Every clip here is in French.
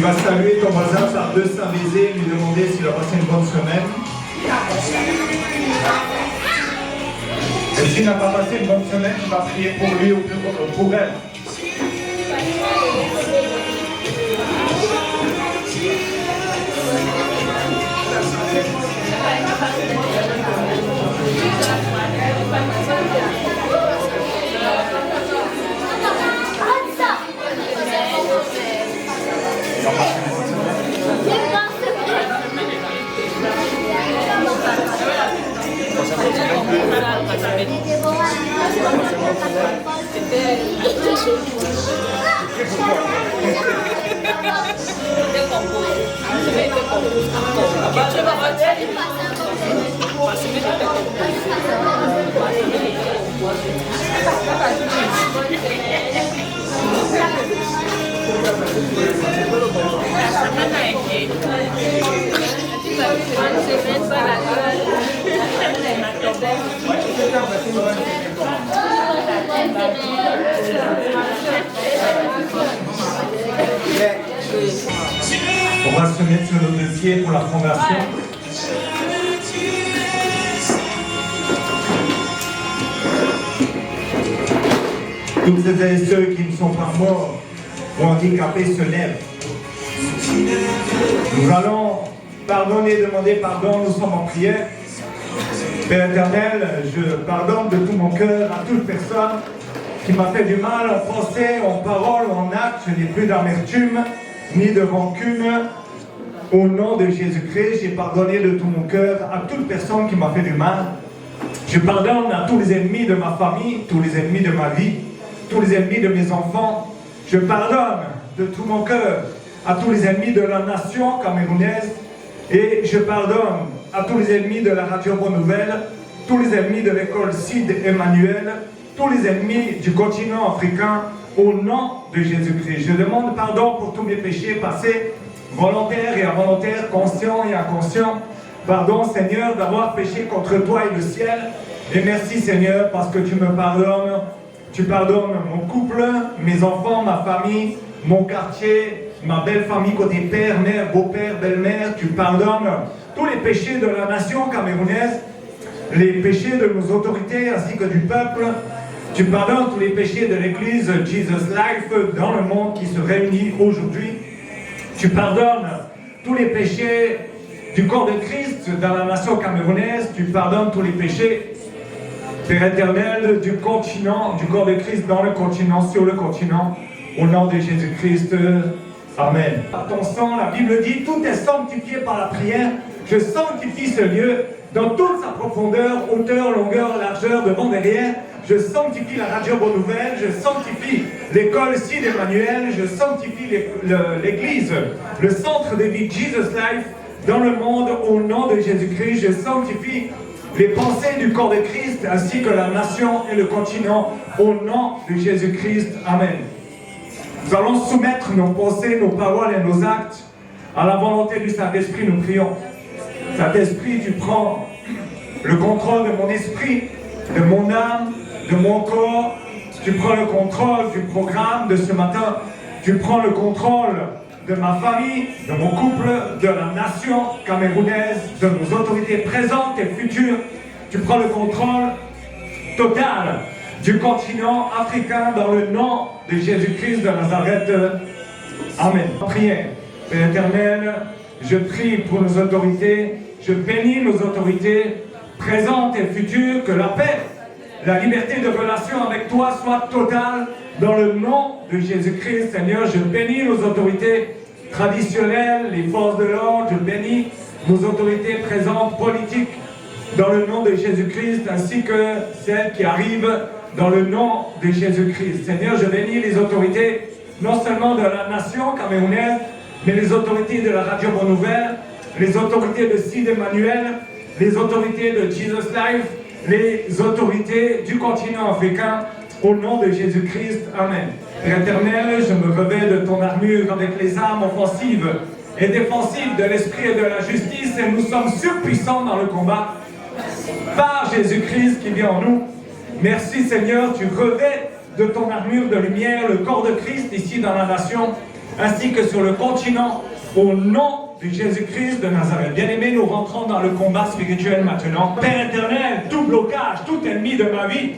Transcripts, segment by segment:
vas saluer ton voisin par 200 baisers et lui demander s'il a passé une bonne semaine. Et s'il n'a pas passé une bonne semaine, tu vas prier pour lui ou pour elle. On va se mettre sur nos deux pieds pour la fondation. Tous ceux et ceux qui ne sont pas morts ou handicapés se lèvent. Nous allons pardonner, demander pardon, nous sommes en prière. Père éternel, je pardonne de tout mon cœur à toute personne qui m'a fait du mal en pensée, en parole, en acte. Je n'ai plus d'amertume, ni de rancune. Au nom de Jésus-Christ, j'ai pardonné de tout mon cœur à toute personne qui m'a fait du mal. Je pardonne à tous les ennemis de ma famille, tous les ennemis de ma vie, tous les ennemis de mes enfants. Je pardonne de tout mon cœur à tous les ennemis de la nation camerounaise. Et je pardonne à tous les ennemis de la Radio Bonne Nouvelle, tous les ennemis de l'école Sid Emmanuel, tous les ennemis du continent africain, au nom de Jésus-Christ. Je demande pardon pour tous mes péchés passés, volontaires et involontaires, conscients et inconscients. Pardon, Seigneur, d'avoir péché contre toi et le ciel. Et merci, Seigneur, parce que tu me pardonnes. Tu pardonnes mon couple, mes enfants, ma famille, mon quartier, ma belle famille côté père, mère, beau-père, belle-mère. Tu pardonnes tous les péchés de la nation camerounaise, les péchés de nos autorités ainsi que du peuple. Tu pardonnes tous les péchés de l'église Jesus Life dans le monde qui se réunit aujourd'hui. Tu pardonnes tous les péchés du corps de Christ dans la nation camerounaise. Tu pardonnes tous les péchés, Père éternel, du continent, du corps de Christ dans le continent, sur le continent, au nom de Jésus-Christ. Amen. Par ton sang, la Bible dit, tout est sanctifié par la prière. Je sanctifie ce lieu dans toute sa profondeur, hauteur, longueur, largeur, devant, derrière. Je sanctifie la Radio Bonne Nouvelle, je sanctifie l'école Sid Emmanuel, je sanctifie l'église, le centre de vie Jesus Life dans le monde au nom de Jésus-Christ. Je sanctifie les pensées du corps de Christ ainsi que la nation et le continent au nom de Jésus-Christ. Amen. Nous allons soumettre nos pensées, nos paroles et nos actes à la volonté du Saint-Esprit. Nous prions. Saint-Esprit, tu prends le contrôle de mon esprit, de mon âme, de mon corps. Tu prends le contrôle du programme de ce matin. Tu prends le contrôle de ma famille, de mon couple, de la nation camerounaise, de nos autorités présentes et futures. Tu prends le contrôle total du continent africain dans le nom de Jésus-Christ de Nazareth. Amen. Prière. Père éternel, je prie pour nos autorités, je bénis nos autorités présentes et futures, que la paix, la liberté de relation avec toi soit totale dans le nom de Jésus-Christ. Seigneur, je bénis nos autorités traditionnelles, les forces de l'ordre, je bénis nos autorités présentes politiques dans le nom de Jésus-Christ, ainsi que celles qui arrivent dans le nom de Jésus-Christ. Seigneur, je bénis les autorités non seulement de la nation camerounaise, mais les autorités de la Radio Bonne Nouvelle, les autorités de Sid Emmanuel, les autorités de Jesus Life, les autorités du continent africain, au nom de Jésus-Christ. Amen. Père éternel, je me revêt de ton armure avec les armes offensives et défensives de l'esprit et de la justice, et nous sommes surpuissants dans le combat par Jésus-Christ qui vit en nous. Merci Seigneur, tu revêts de ton armure de lumière le corps de Christ ici dans la nation, ainsi que sur le continent, au nom de Jésus-Christ de Nazareth. Bien-aimés, nous rentrons dans le combat spirituel maintenant. Père éternel, tout blocage, tout ennemi de ma vie,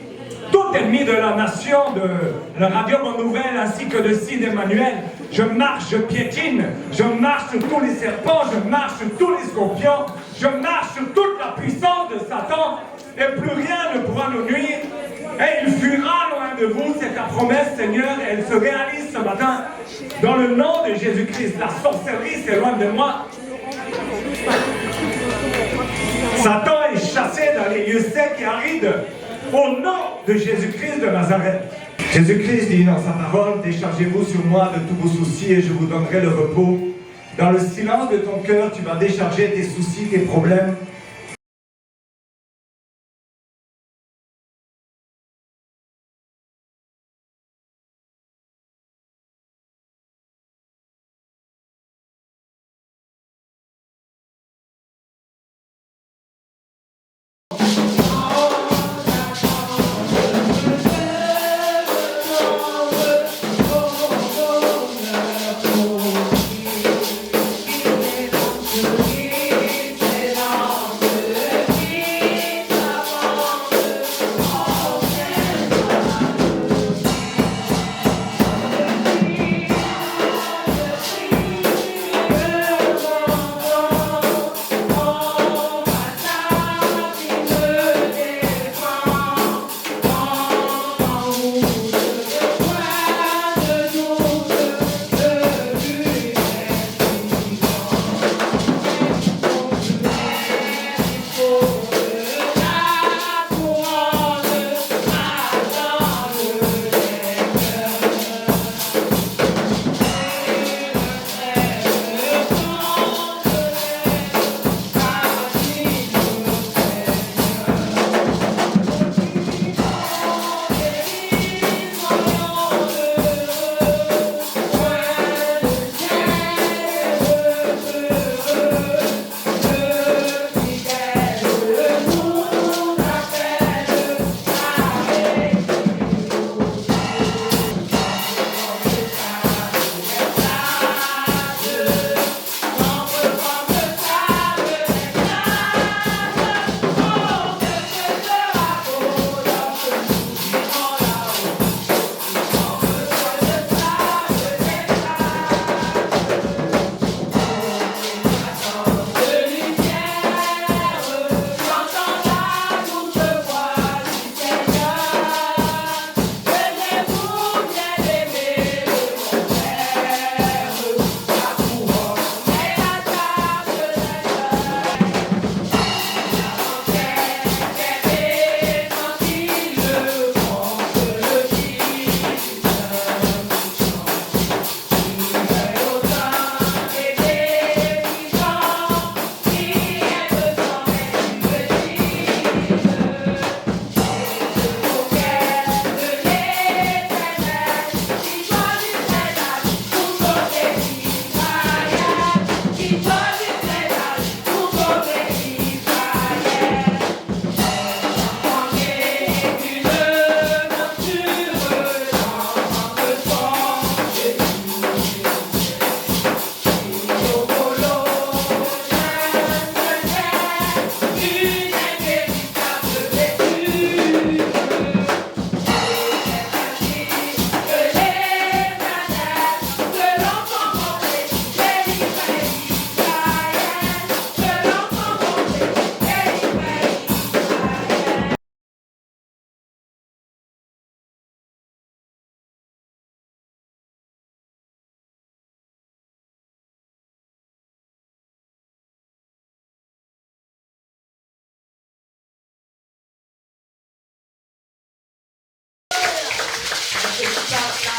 tout ennemi de la nation, de la Radio Bonne Nouvelle, ainsi que de Sid Emmanuel, je marche, je piétine, je marche sur tous les serpents, je marche sur tous les scorpions, je marche sur toute la puissance de Satan, et plus rien ne pourra nous nuire, et il fuira loin de vous. C'est ta promesse, Seigneur, et elle se réalise ce matin, dans le nom de Jésus-Christ. La sorcellerie s'éloigne de moi. Satan est chassé dans les lieux secs et arides, au nom de Jésus-Christ de Nazareth. Jésus-Christ dit dans sa parole, déchargez-vous sur moi de tous vos soucis et je vous donnerai le repos. Dans le silence de ton cœur, tu vas décharger tes soucis, tes problèmes.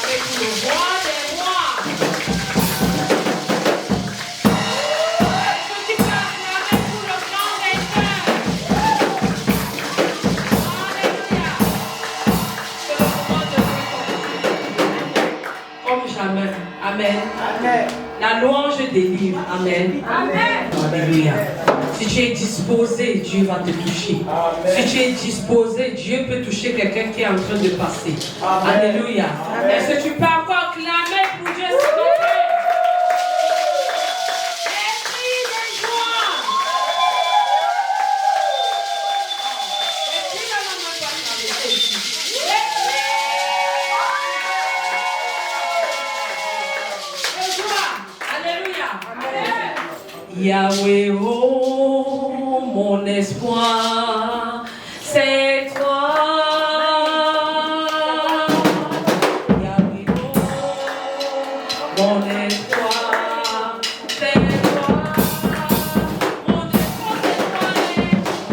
avec le roi des rois. Est-ce que tu peux acclamer pour le grand vainqueur? Alléluia. C'est le moment de comme jamais. Amen. Amen. La louange délivre. Amen. Amen. Alléluia. Si tu es disposé, Dieu va te toucher. Amen. Si tu es disposé, Dieu peut toucher quelqu'un qui est en train de passer. Amen. Alléluia. Est-ce que tu peux encore clamer pour Dieu, s'il te plaît? Yahweh, oh, mon espoir, c'est toi. Yahweh, oh, mon espoir, c'est toi. Mon espoir, c'est toi.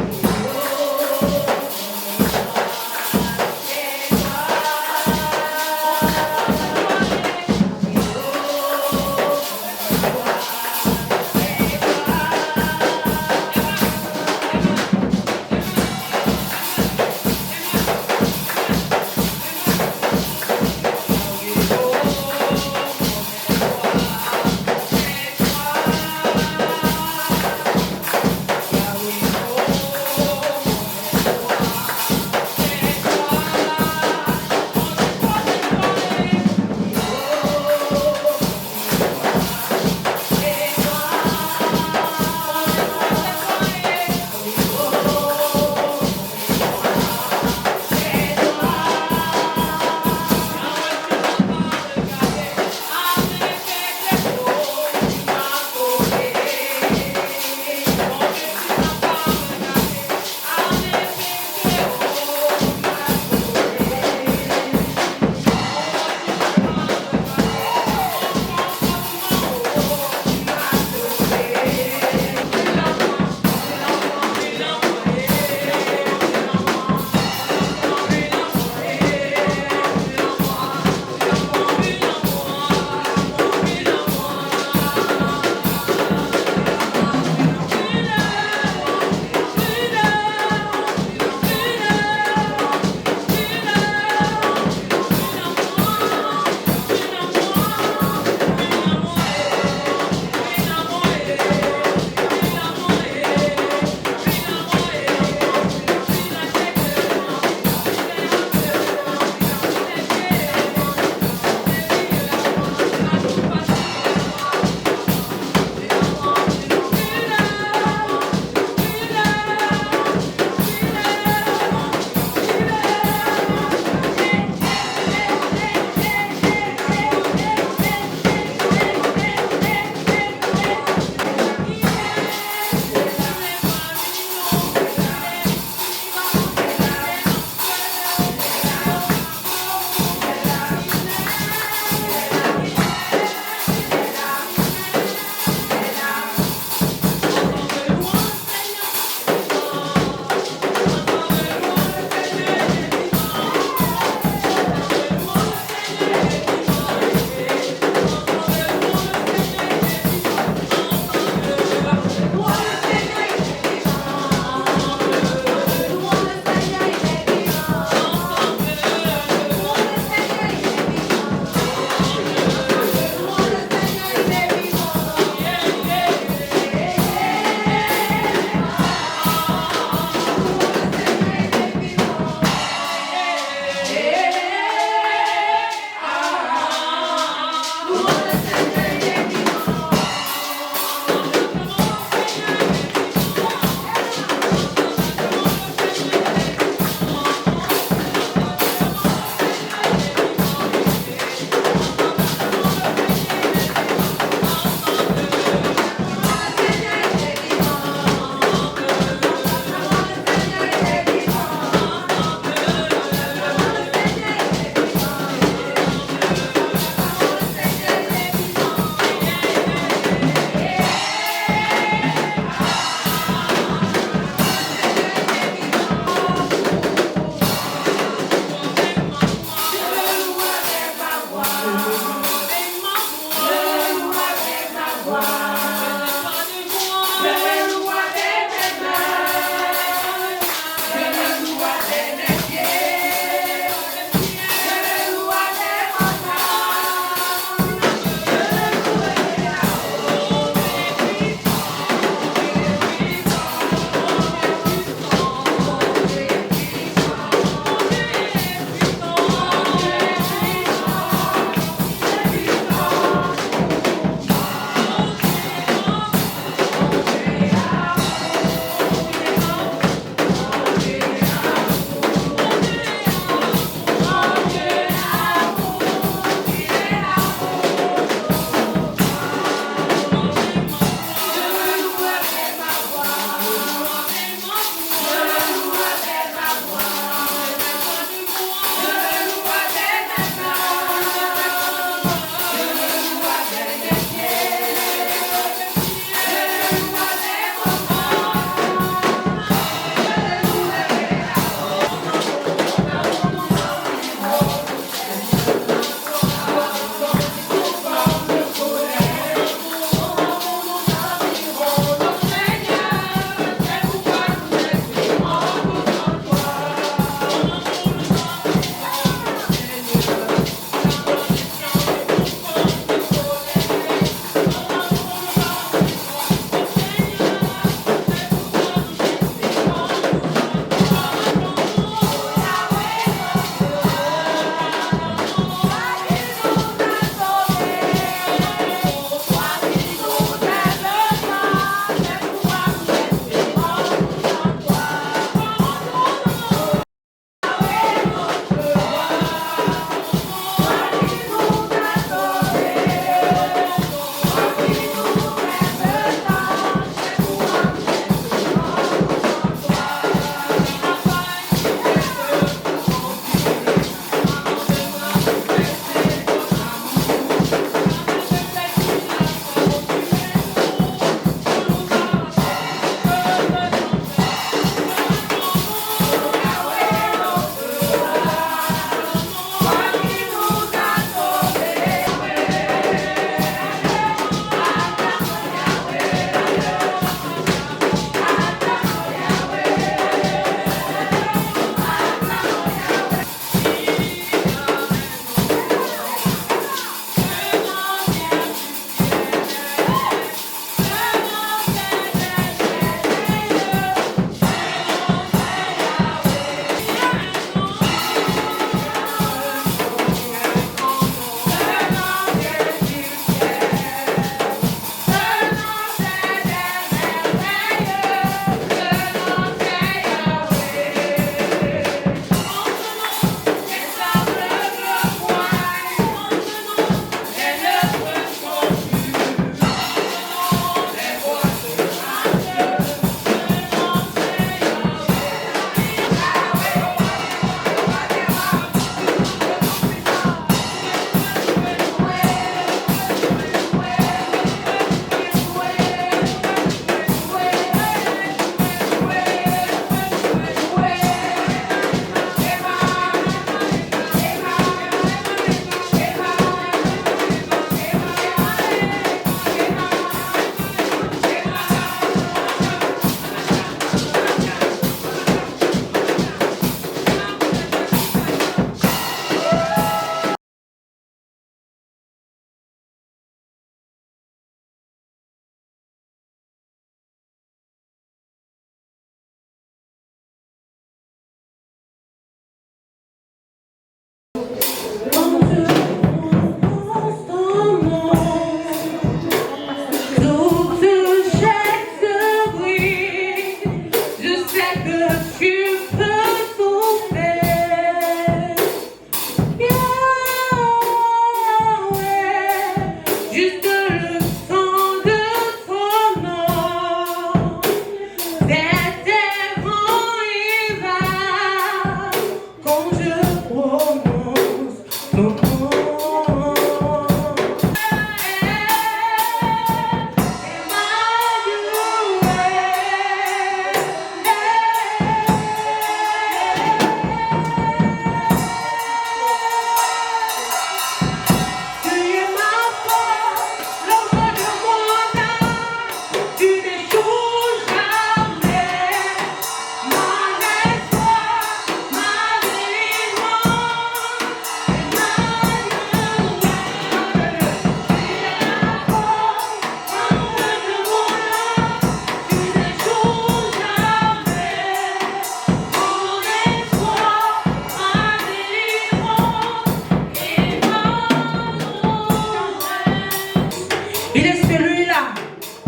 Il est celui-là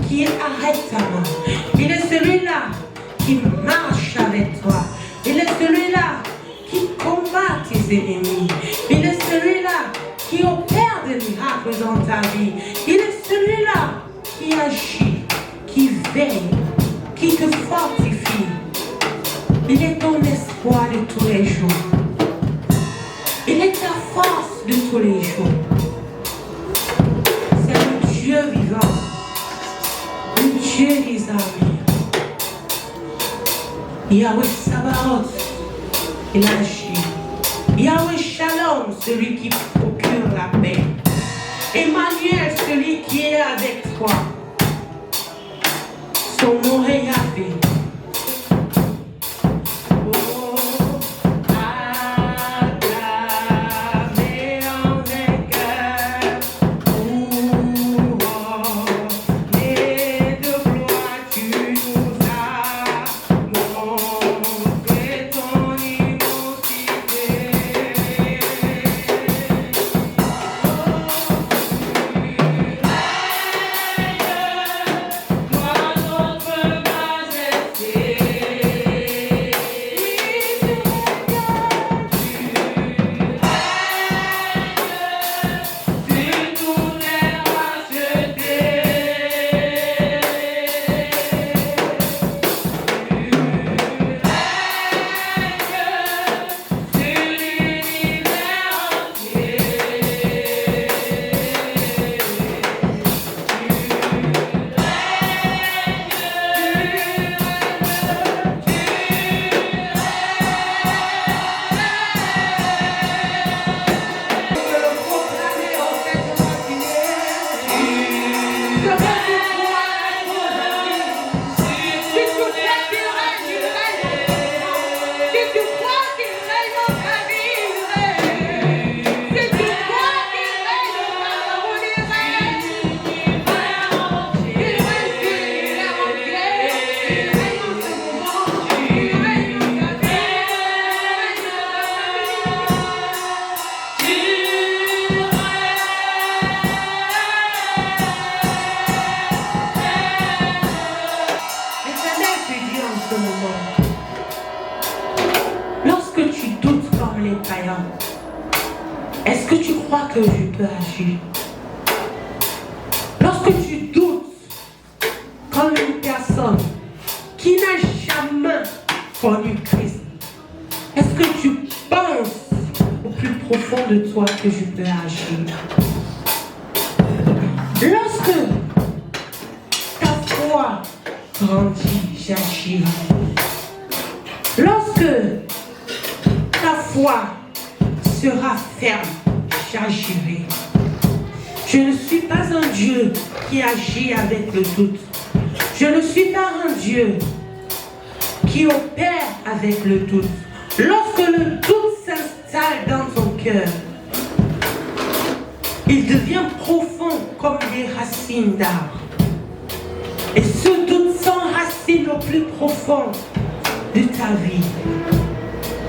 qui arrête ta main. Il est celui-là qui marche avec toi. Il est celui-là qui combat tes ennemis. Il est celui-là qui opère des miracles dans ta vie. Il est celui-là qui agit, qui veille, qui te fortifie. Il est ton espoir de tous les jours. Il est ta force de tous les jours. C'est le Dieu vivant, le Dieu des armées. Yahweh Sabaoth, il agit. Yahweh Shalom, celui qui procure la paix. Emmanuel, celui qui est avec toi. Son nom est Yahvé. Lorsque tu doutes comme les païens, est-ce que tu crois que je peux agir? Lorsque tu doutes comme une personne qui n'a jamais connu Christ, est-ce que tu penses au plus profond de toi que je peux agir? Lorsque ta foi grandit, j'agirai. Lorsque ta foi sera ferme, j'agirai. Je ne suis pas un Dieu qui agit avec le doute. Je ne suis pas un Dieu qui opère avec le doute. Lorsque le doute s'installe dans ton cœur, il devient profond comme des racines d'arbres. Et ce doute s'enracine au plus profond de ta vie.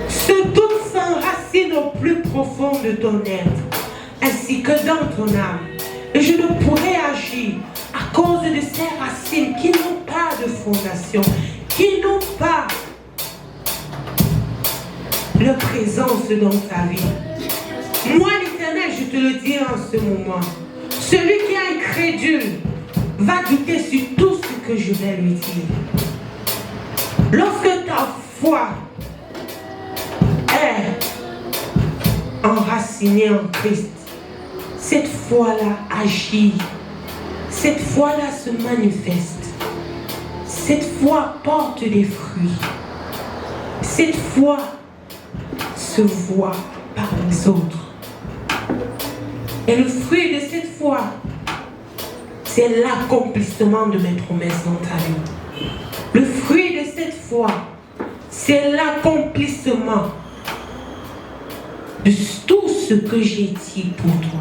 Ce doute s'enracine au plus profond de ton être, ainsi que dans ton âme. Et je ne pourrai agir à cause de ces racines qui n'ont pas de fondation, qui n'ont pas de présence dans ta vie. Moi, l'Éternel, je te le dis en ce moment, celui qui est incrédule va douter sur tout ce que je vais lui dire. Lorsque ta foi est enracinée, enraciné en Christ, cette foi-là agit. Cette foi-là se manifeste. Cette foi porte des fruits. Cette foi se voit par les autres. Et le fruit de cette foi, c'est l'accomplissement de mes promesses dans ta vie. Le fruit de cette foi, c'est l'accomplissement de tout ce que j'ai dit pour toi.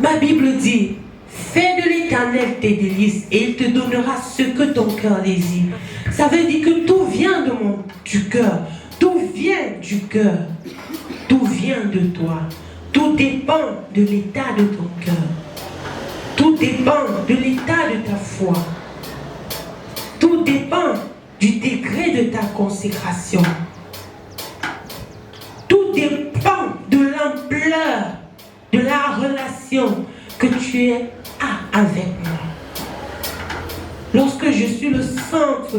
Ma Bible dit, fais de l'Éternel tes délices et il te donnera ce que ton cœur désire. Ça veut dire que tout vient du cœur. Tout vient du cœur. Tout vient de toi. Tout dépend de l'état de ton cœur. Tout dépend de l'état de ta foi. Tout dépend du degré de ta consécration. Tout dépend de l'ampleur de la relation que tu as avec moi. Lorsque je suis le centre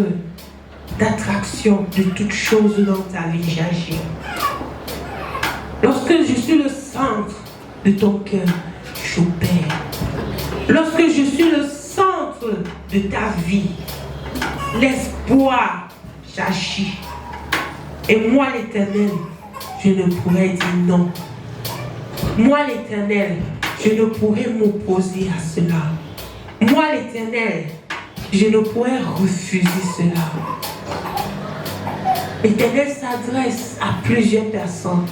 d'attraction de toutes choses dans ta vie, j'agis. Lorsque je suis le centre de ton cœur, j'opère. Lorsque je suis le centre de ta vie, l'espoir, j'agis. Et moi, l'Éternel, je ne pourrais dire non. Moi, l'Éternel, je ne pourrais m'opposer à cela. Moi, l'Éternel, je ne pourrais refuser cela. L'Éternel s'adresse à plusieurs personnes,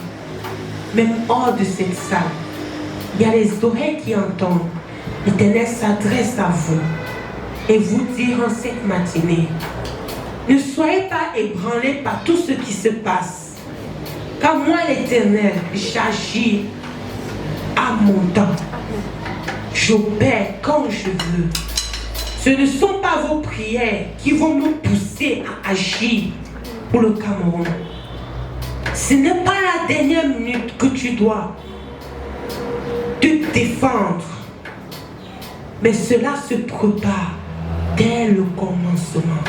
même hors de cette salle. Il y a les oreilles qui entendent. L'Éternel s'adresse à vous et vous dire en cette matinée, ne soyez pas ébranlés par tout ce qui se passe. Car moi, l'Éternel, j'agis à mon temps. J'opère quand je veux. Ce ne sont pas vos prières qui vont me pousser à agir pour le Cameroun. Ce n'est pas la dernière minute que tu dois te défendre. Mais cela se prépare dès le commencement.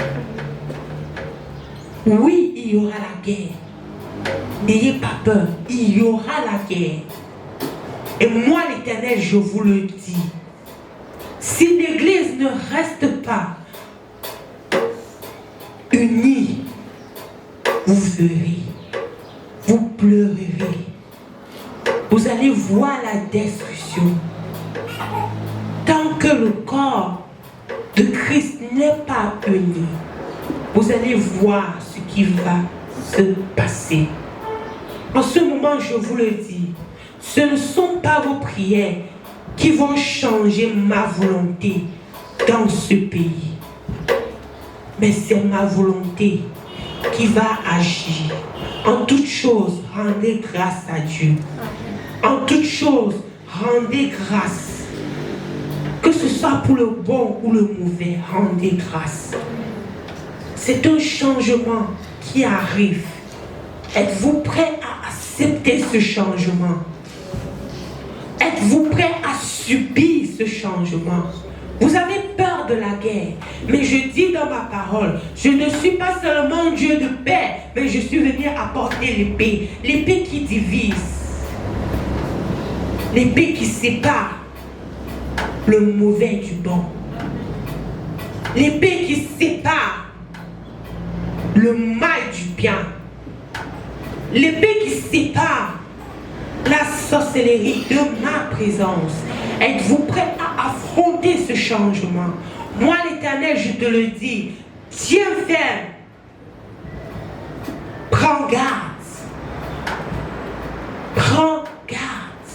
Oui, il y aura la guerre. N'ayez pas peur, il y aura la guerre. Et moi, l'Éternel, je vous le dis, si l'Église ne reste pas unie, vous verrez, vous pleurerez, vous allez voir la destruction. Tant que le corps de Christ n'est pas uni, vous allez voir ce qui va se passer. En ce moment, je vous le dis, ce ne sont pas vos prières qui vont changer ma volonté dans ce pays. Mais c'est ma volonté qui va agir. En toutes choses, rendez grâce à Dieu. En toutes choses, rendez grâce. Que ce soit pour le bon ou le mauvais, rendez grâce. C'est un changement qui arrive. Êtes-vous prêt à accepter ce changement? Êtes-vous prêt à subir ce changement? Vous avez peur de la guerre, mais je dis dans ma parole, je ne suis pas seulement Dieu de paix, mais je suis venu apporter l'épée. L'épée qui divise. L'épée qui sépare le mauvais du bon. L'épée qui sépare le mal du bien. L'épée qui sépare la sorcellerie de ma présence. Êtes-vous prêt à affronter ce changement? Moi, l'Éternel, je te le dis, tiens ferme. Prends garde. Prends garde.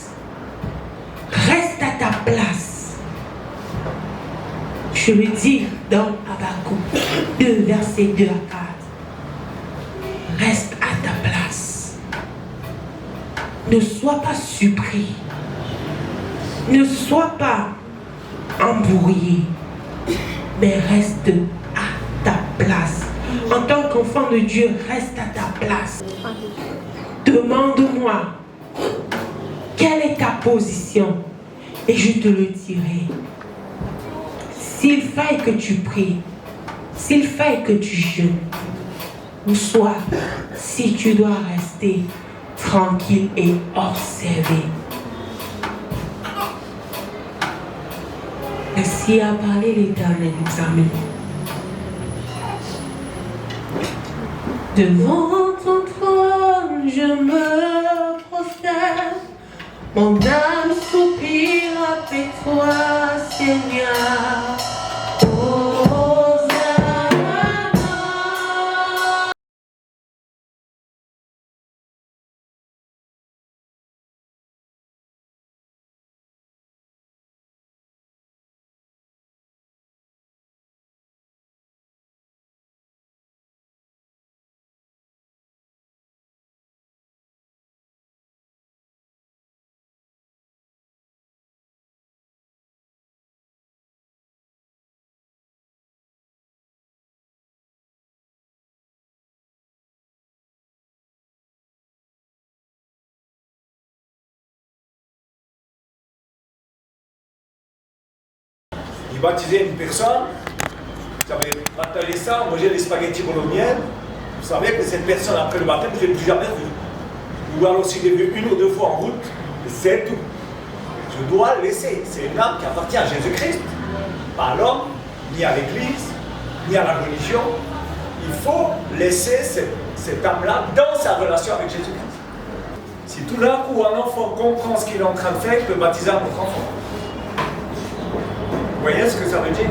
Reste à ta place. Je le dis dans Habakkuk 2, versets 2 à 4. Reste à ta place. Ne sois pas surpris. Ne sois pas embrouillé. Mais reste à ta place. En tant qu'enfant de Dieu, reste à ta place. Demande-moi quelle est ta position et je te le dirai. S'il faille que tu pries, s'il faille que tu jeûnes, ou soit si tu dois rester tranquille et observer. Ainsi a parlé l'Éternel, mes amis. Devant ton trône, je me prosterne. Mon âme soupire après toi, Seigneur. Il baptisait une personne, vous savez, partagé ça, manger des spaghettis bolognaise, vous savez que cette personne, après le baptême, je ne l'ai plus jamais vue. Ou alors s'il est vu une ou deux fois en route, c'est tout. Je dois le laisser. C'est une âme qui appartient à Jésus-Christ, pas à l'homme, ni à l'Église, ni à la religion. Il faut laisser cette âme-là dans sa relation avec Jésus-Christ. Si tout d'un coup un enfant comprend ce qu'il est en train de faire, il peut baptiser un autre enfant. Vous voyez ce que ça veut dire?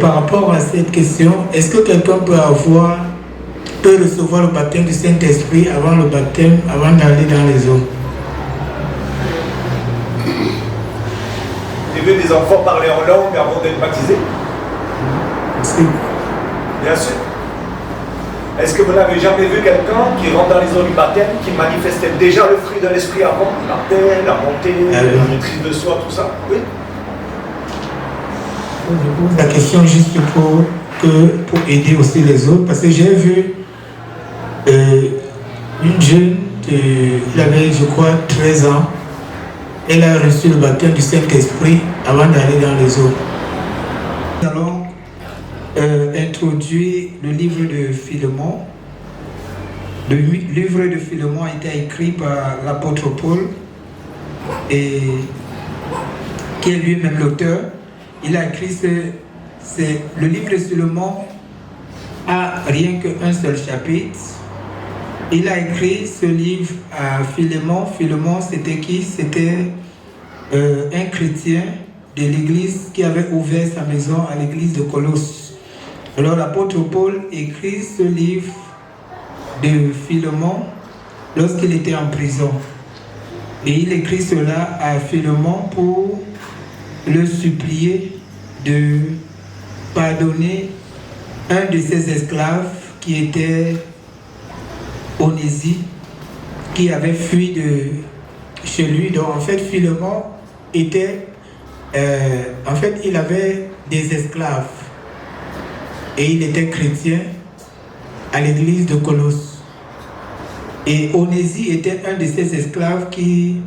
Par rapport à cette question, est-ce que quelqu'un peut recevoir le baptême du Saint-Esprit avant le baptême, avant d'aller dans les eaux? Vous avez vu des enfants parler en langue avant d'être baptisés? Si. Bien sûr. Est-ce que vous n'avez jamais vu quelqu'un qui rentre dans les eaux du baptême, qui manifestait déjà le fruit de l'esprit avant? La paix, la bonté, la maîtrise de soi, tout ça? Oui. Je pose la question juste pour aider aussi les autres, parce que j'ai vu une jeune, elle avait je crois 13 ans, elle a reçu le baptême du Saint-Esprit avant d'aller dans les eaux. Nous allons introduire le livre de Philémon. Le livre de Philémon a été écrit par l'apôtre Paul, et qui est lui-même l'auteur. Il a écrit le livre de Philémon a rien qu'un seul chapitre. Il a écrit ce livre à Philémon. Philémon, c'était qui? C'était un chrétien de l'église qui avait ouvert sa maison à l'église de Colosse. Alors l'apôtre Paul écrit ce livre de Philémon lorsqu'il était en prison. Et il écrit cela à Philémon pour le supplier de pardonner un de ses esclaves qui était Onésime, qui avait fui de chez lui. Donc en fait Philémon était il avait des esclaves et il était chrétien à l'église de Colosse. Et Onésime était un de ces esclaves qui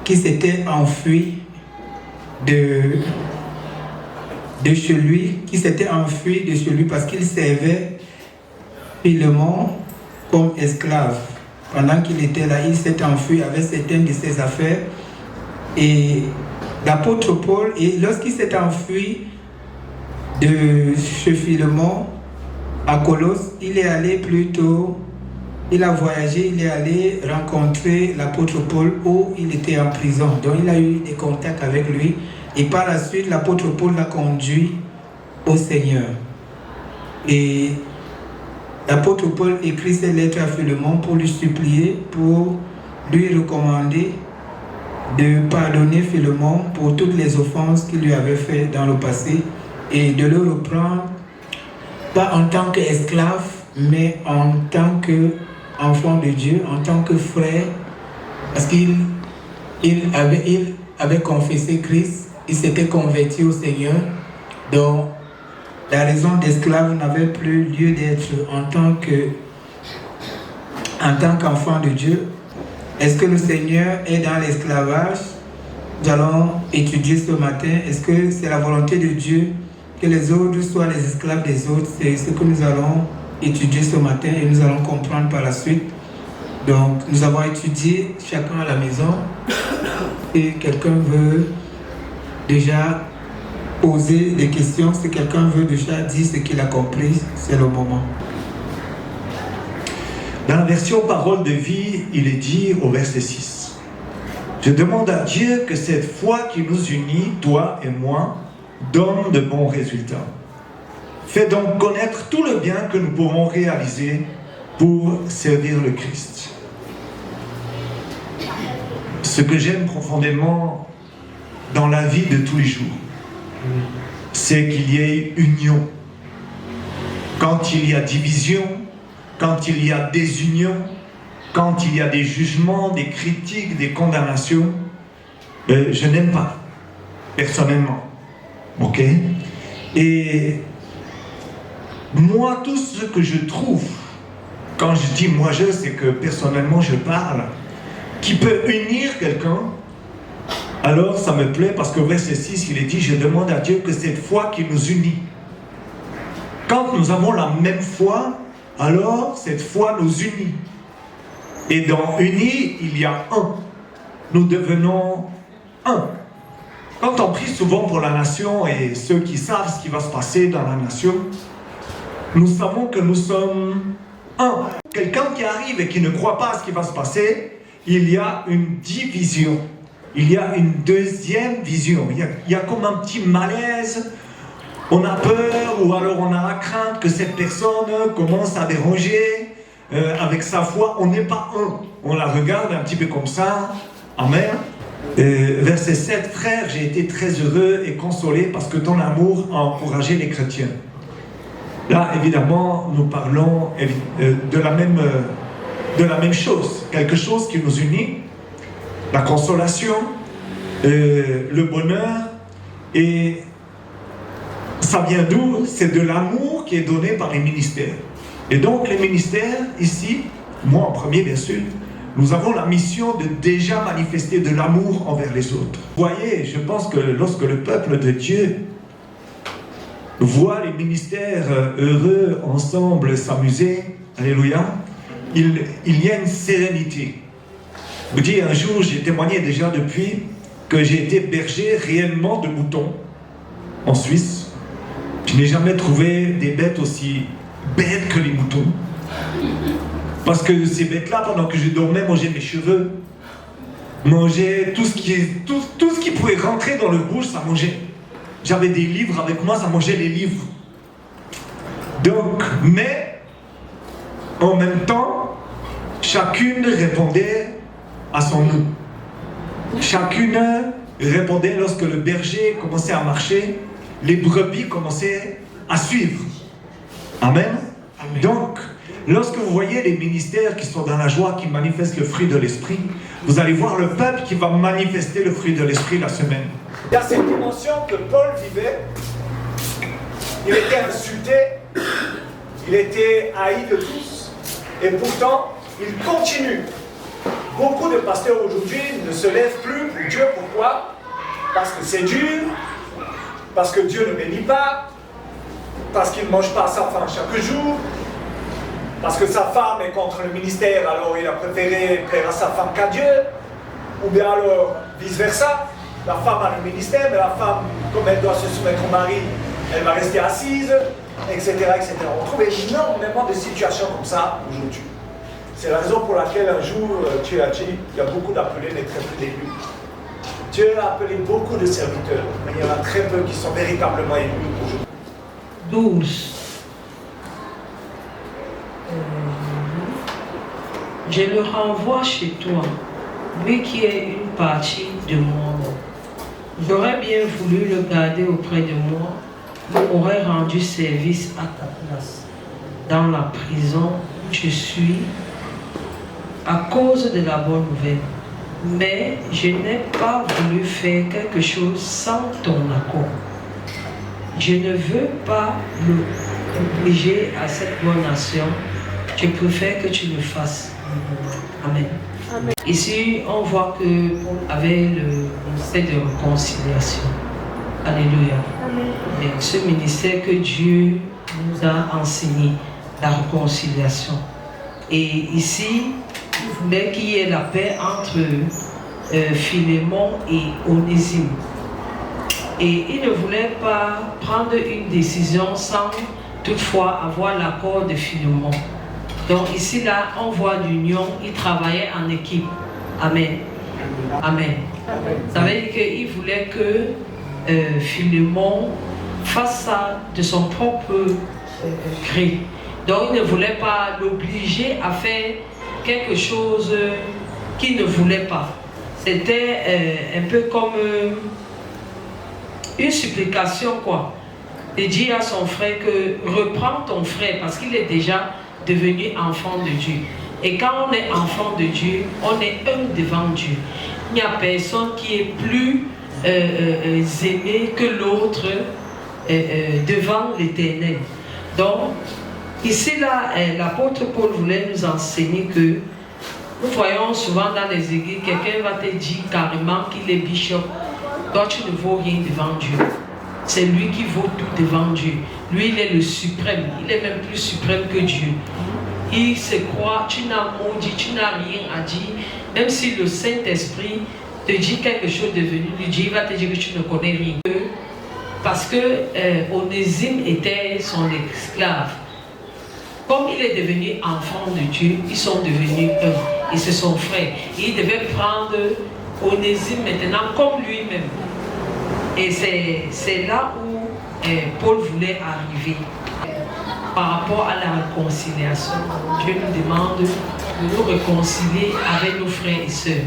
s'était enfui de chez lui, parce qu'il servait Philémon comme esclave. Pendant qu'il était là, il s'est enfui avec certaines de ses affaires. Et l'apôtre Paul, lorsqu'il s'est enfui de chez Philémon à Colosse, il est allé plutôt, il a voyagé, il est allé rencontrer l'apôtre Paul où il était en prison. Donc il a eu des contacts avec lui. Et par la suite, l'apôtre Paul l'a conduit au Seigneur. Et l'apôtre Paul écrit cette lettre à Philémon pour lui supplier, pour lui recommander de pardonner Philémon pour toutes les offenses qu'il lui avait faites dans le passé et de le reprendre, pas en tant qu'esclave, mais en tant qu'enfant de Dieu, en tant que frère, parce qu'il avait confessé Christ. Il s'était converti au Seigneur, donc la raison d'esclave n'avait plus lieu d'être en tant qu'enfant de Dieu. Est-ce que le Seigneur est dans l'esclavage? Nous allons étudier ce matin. Est-ce que c'est la volonté de Dieu que les autres soient les esclaves des autres? C'est ce que nous allons étudier ce matin et nous allons comprendre par la suite. Donc nous avons étudié chacun à la maison. Et quelqu'un veut déjà poser des questions, si quelqu'un veut déjà dire ce qu'il a compris, c'est le moment. Dans la version Parole de vie, il est dit au verset 6. Je demande à Dieu que cette foi qui nous unit, toi et moi, donne de bons résultats. Fais donc connaître tout le bien que nous pouvons réaliser pour servir le Christ. Ce que j'aime profondément dans la vie de tous les jours, c'est qu'il y ait union. Quand il y a division, quand il y a désunion, quand il y a des jugements, des critiques, des condamnations, je n'aime pas, personnellement. Ok? Et moi, tout ce que je trouve, quand je dis moi je, c'est que personnellement je parle, qui peut unir quelqu'un, alors ça me plaît parce que verset 6, il est dit, je demande à Dieu que cette foi qui nous unit. Quand nous avons la même foi, alors cette foi nous unit. Et dans uni, il y a un. Nous devenons un. Quand on prie souvent pour la nation et ceux qui savent ce qui va se passer dans la nation, nous savons que nous sommes un. Quelqu'un qui arrive et qui ne croit pas à ce qui va se passer, il y a une division. Il y a une deuxième vision. Il y a comme un petit malaise. On a peur ou alors on a la crainte que cette personne commence à déranger avec sa foi. On n'est pas un. On la regarde un petit peu comme ça. Amen. Verset 7. Frère, j'ai été très heureux et consolé parce que ton amour a encouragé les chrétiens. Là, évidemment, nous parlons de la même chose. Quelque chose qui nous unit. La consolation, le bonheur, et ça vient d'où? C'est de l'amour qui est donné par les ministères. Et donc les ministères, ici, moi en premier bien sûr, nous avons la mission de déjà manifester de l'amour envers les autres. Vous voyez, je pense que lorsque le peuple de Dieu voit les ministères heureux ensemble s'amuser, alléluia, il y a une sérénité. Je vous dis, un jour, j'ai témoigné déjà depuis que j'ai été berger réellement de moutons en Suisse. Je n'ai jamais trouvé des bêtes aussi bêtes que les moutons. Parce que ces bêtes-là, pendant que je dormais, mangeaient mes cheveux. mangeait tout ce qui pouvait rentrer dans le bouche, ça mangeait. J'avais des livres avec moi, ça mangeait les livres. Donc, mais en même temps, chacune répondait à son nom. Chacune répondait lorsque le berger commençait à marcher, les brebis commençaient à suivre. Amen. Amen. Donc, lorsque vous voyez les ministères qui sont dans la joie, qui manifestent le fruit de l'esprit, vous allez voir le peuple qui va manifester le fruit de l'esprit la semaine. Il y a cette dimension que Paul vivait. Il était insulté, il était haï de tous, et pourtant, il continue. Beaucoup de pasteurs aujourd'hui ne se lèvent plus pour Dieu. Pourquoi? Parce que c'est dur, parce que Dieu ne bénit pas, parce qu'il ne mange pas sa faim chaque jour, parce que sa femme est contre le ministère, alors il a préféré plaire à sa femme qu'à Dieu, ou bien alors vice-versa. La femme a le ministère, mais la femme, comme elle doit se soumettre au mari, elle va rester assise, etc., etc. On trouve énormément de situations comme ça aujourd'hui. C'est la raison pour laquelle un jour, Dieu a dit, il y a beaucoup d'appelés, mais très peu d'élus. Dieu a appelé beaucoup de serviteurs, mais il y en a très peu qui sont véritablement élus aujourd'hui. 12. Je le renvoie chez toi, lui qui est une partie de moi. J'aurais bien voulu le garder auprès de moi, il aurait rendu service à ta place. Dans la prison où je suis, à cause de la bonne nouvelle. Mais je n'ai pas voulu faire quelque chose sans ton accord. Je ne veux pas l'obliger à cette bonne action. Je préfère que tu le fasses. Amen. Amen. Ici, on voit que Paul avait le ministère de réconciliation. Alléluia. Amen. Et ce ministère que Dieu nous a enseigné, la réconciliation. Et ici, il voulait qu'il y ait la paix entre Philémon et Onésime. Et il ne voulait pas prendre une décision sans toutefois avoir l'accord de Philémon. Donc ici, là, on voit l'union, ils travaillaient en équipe. Amen. Amen. Ça veut dire qu'il voulait que Philémon fasse ça de son propre gré. Donc il ne voulait pas l'obliger à faire quelque chose qu'il ne voulait pas. C'était un peu comme une supplication, quoi. De dire à son frère que reprends ton frère parce qu'il est déjà devenu enfant de Dieu. Et quand on est enfant de Dieu, on est un devant Dieu. Il n'y a personne qui est plus aimé que l'autre devant l'Éternel. Donc, ici, là, l'apôtre Paul voulait nous enseigner que nous voyons souvent dans les églises, quelqu'un va te dire carrément qu'il est bishop. Toi, tu ne vaux rien devant Dieu. C'est lui qui vaut tout devant Dieu. Lui, il est le suprême. Il est même plus suprême que Dieu. Il se croit, tu n'as maudit, tu n'as rien à dire. Même si le Saint-Esprit te dit quelque chose de venu lui dire, il va te dire que tu ne connais rien. Parce que Onésime était son esclave. Comme il est devenu enfant de Dieu, ils sont devenus un. Et c'est son frère. Il devait prendre Onésime maintenant comme lui-même. Et c'est là où Paul voulait arriver. Par rapport à la réconciliation, Dieu nous demande de nous réconcilier avec nos frères et sœurs.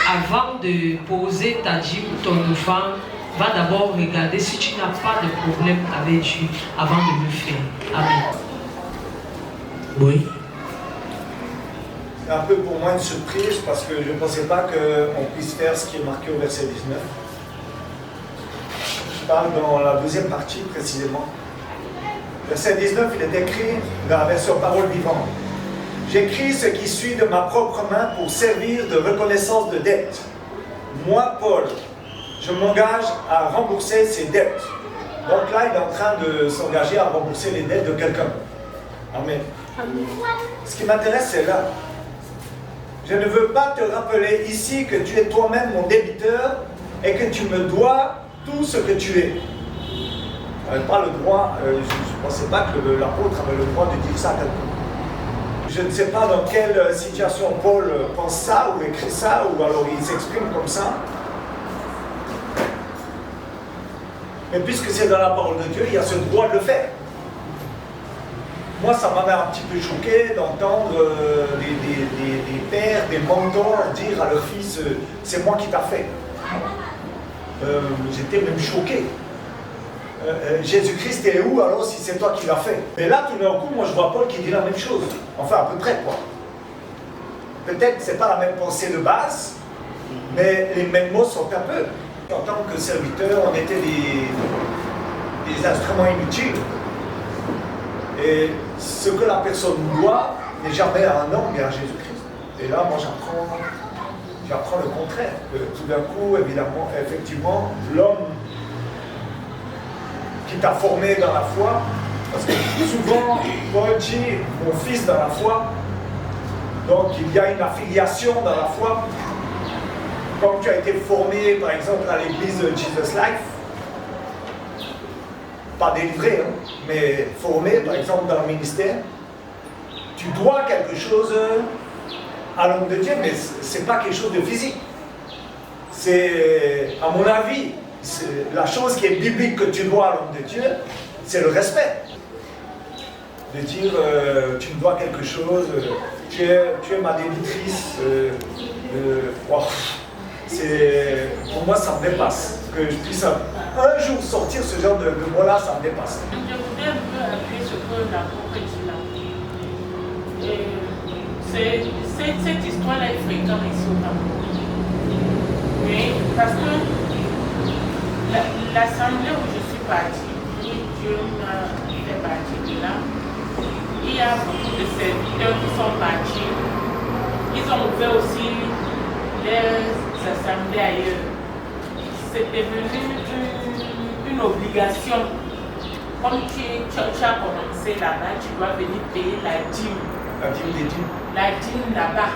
Avant de poser ta dîme ou ton offrande, va d'abord regarder si tu n'as pas de problème avec Dieu avant de le faire. Amen. Oui. C'est un peu pour moi une surprise parce que je ne pensais pas qu'on puisse faire ce qui est marqué au verset 19. Je parle dans la deuxième partie précisément. Verset 19, il est écrit dans la version parole vivante. J'écris ce qui suit de ma propre main pour servir de reconnaissance de dette. Moi, Paul, je m'engage à rembourser ces dettes. Donc là, il est en train de s'engager à rembourser les dettes de quelqu'un. Amen. Ce qui m'intéresse, c'est là. Je ne veux pas te rappeler ici que tu es toi-même mon débiteur et que tu me dois tout ce que tu es. Pas le droit, je ne pensais pas que l'apôtre avait le droit de dire ça à quelqu'un. je ne sais pas dans quelle situation Paul pense ça ou écrit ça, ou alors il s'exprime comme ça. Mais puisque c'est dans la parole de Dieu, il y a ce droit de le faire. Moi, ça m'avait un petit peu choqué d'entendre des pères, des mentors dire à leur fils c'est moi qui t'a fait. J'étais même choqué. Jésus-Christ est où alors si c'est toi qui l'as fait? Mais là, tout d'un coup, moi je vois Paul qui dit la même chose. Enfin, à peu près quoi. Peut-être que ce n'est pas la même pensée de base, mais les mêmes mots sont un peu. En tant que serviteur, on était des instruments inutiles. Et ce que la personne doit n'est jamais à un homme, mais à Jésus-Christ. Et là, moi j'apprends le contraire. Que tout d'un coup, évidemment, effectivement, l'homme qui t'a formé dans la foi, parce que souvent, Paul dit mon fils dans la foi, donc il y a une affiliation dans la foi. Comme tu as été formé, par exemple, à l'église Jesus Life, pas délivré, hein, mais formé, par exemple, dans le ministère, tu dois quelque chose à l'homme de Dieu, mais ce n'est pas quelque chose de physique. C'est, à mon avis, la chose qui est biblique que tu dois à l'homme de Dieu, c'est le respect. De dire, tu me dois quelque chose, tu es ma débitrice, wow. Pour moi, ça me dépasse. Que je puisse un jour sortir ce genre de mots-là, ça me dépasse. Je voudrais un peu appuyer ce que l'apôtre dit là. Cette histoire-là est fréquente ici au Cameroun. Mais parce que l'assemblée où je suis partie, Dieu m'a fait partie de là, il y a beaucoup de serviteurs qui sont partis. Ils ont ouvert aussi les assemblées ailleurs. C'est devenu une obligation. Comme tu as commencé là-bas, tu dois venir payer la dîme. La dîme des dîmes. La dîme là-bas.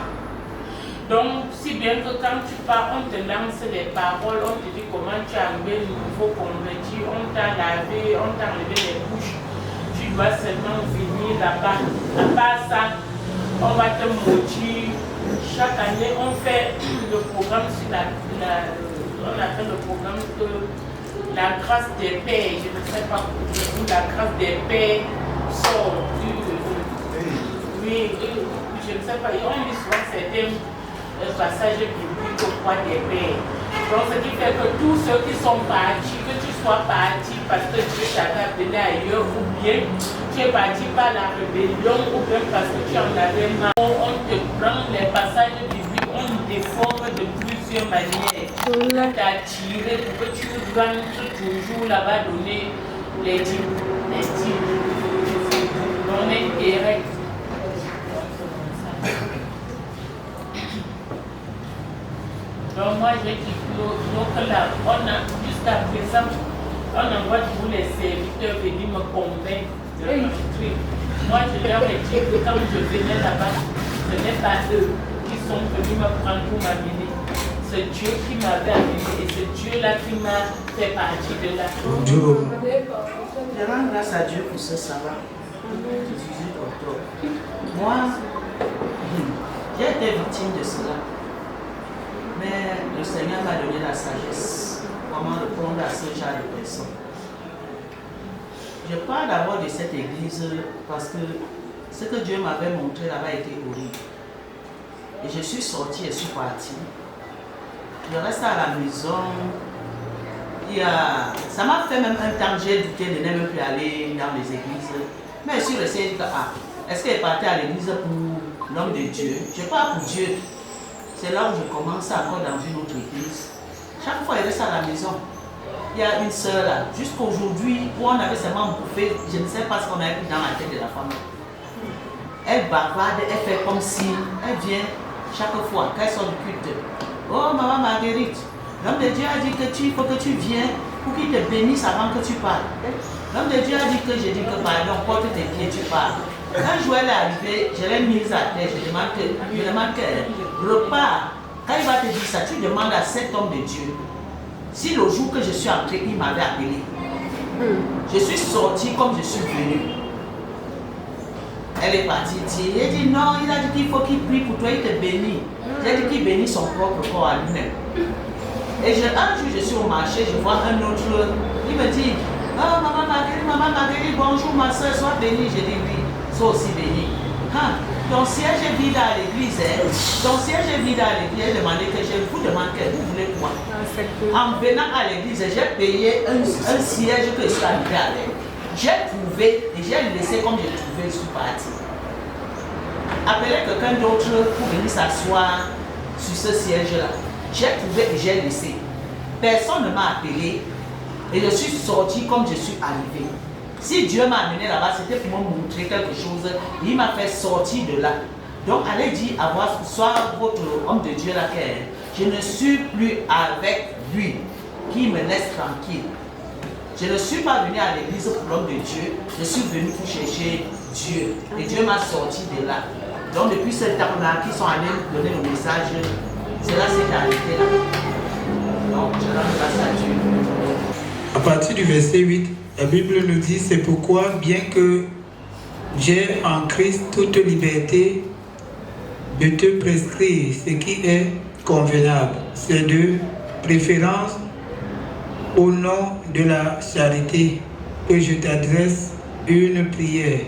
Donc, si bien que quand tu pars, on te lance les paroles, on te dit comment tu as arrivé nouveau converti, on t'a lavé, on t'a enlevé les bouches. Tu dois seulement venir là-bas. À part ça, on va te maudire. Chaque année, on fait le programme sur on appelle le programme de la grâce des pères. Je ne sais pas où la grâce des pères sort du. Oui, je ne sais pas. On lit souvent certains passages bibliques au poids des pères. Donc, ce qui fait que tous ceux qui sont partis, que tu sois parti parce que Dieu t'avait appelé ailleurs, ou bien tu es parti par la rébellion, ou bien parce que tu en avais marre. On te prend les passages bibliques, on déforme de plusieurs manières. On t'a tiré pour que tu rentres toujours là-bas donner les dîmes. On est direct. Donc moi je dis que là, jusqu'à présent, on envoie tous les serviteurs venir me convaincre de rentrer. Moi je leur ai dit que quand je venais là-bas, ce n'est pas eux qui sont venus me prendre pour m'amener. C'est Dieu qui m'avait amené et c'est Dieu-là qui m'a fait partie de là. Je rends grâce à Dieu pour ce sabbat du 18 octobre. Moi, j'ai été victime de cela. Mais le Seigneur m'a donné la sagesse, comment répondre à ce genre de personnes. Je parle d'abord de cette église parce que ce que Dieu m'avait montré là-bas était horrible. Et je suis sortie et suis partie. Je reste à la maison. Ça m'a fait même un temps, j'ai douté de ne même plus aller dans les églises. Mais je suis resté dit que, est-ce qu'elle partait à l'église pour l'homme de Dieu? Je pars pour Dieu. C'est là où je commence encore dans une autre église. Chaque fois, elle reste à la maison. Il y a une sœur là, jusqu'aujourd'hui, où on avait seulement bouffé, je ne sais pas ce qu'on avait pris dans la tête de la femme. Elle bavarde, elle fait comme si, elle vient chaque fois, quand elle sort du culte. Oh, maman Marguerite, l'homme de Dieu a dit que il faut que tu viennes pour qu'il te bénisse avant que tu parles. L'homme de Dieu a dit que j'ai dit que pardon, porte tes pieds, tu parles. Quand Joël est arrivé, je l'ai mise à terre, je demande qu'elle repart. Quand il va te dire ça, tu demandes à cet homme de Dieu si le jour que je suis entrée, il m'avait appelé. Je suis sortie comme je suis venue. Elle est partie dire, il dit non, il a dit qu'il faut qu'il prie pour toi, il te bénit. J'ai dit qu'il bénit son propre corps à lui-même. Et un jour, je suis au marché, je vois un autre, il me dit, oh, maman Marguerite, bonjour ma soeur, sois bénie. J'ai dit oui, sois aussi bénie. Ah, ton siège est vide à l'église, hein? Ton siège est vide à l'église. J'ai demandé que je vous demande que vous voulez quoi? En venant à l'église, j'ai payé un siège que je suis arrivé avec. J'ai trouvé et j'ai laissé comme j'ai trouvé, je suis parti. Appelez quelqu'un d'autre pour venir s'asseoir sur ce siège-là. J'ai trouvé et j'ai laissé. Personne ne m'a appelé et je suis sorti comme je suis arrivé. Si Dieu m'a amené là-bas, c'était pour me montrer quelque chose. Il m'a fait sortir de là. Donc allez dire à soit votre homme de Dieu là, je ne suis plus avec lui, qui me laisse tranquille. Je ne suis pas venu à l'église pour l'homme de Dieu, je suis venu pour chercher Dieu. Et Dieu m'a sorti de là. Donc depuis ce temps-là, qui sont allés me donner le message, cela s'est arrêté là. Donc je rends grâce à Dieu. À partir du verset 8, la Bible nous dit, c'est pourquoi, bien que j'ai en Christ toute liberté de te prescrire ce qui est convenable, c'est de préférence au nom de la charité que je t'adresse une prière,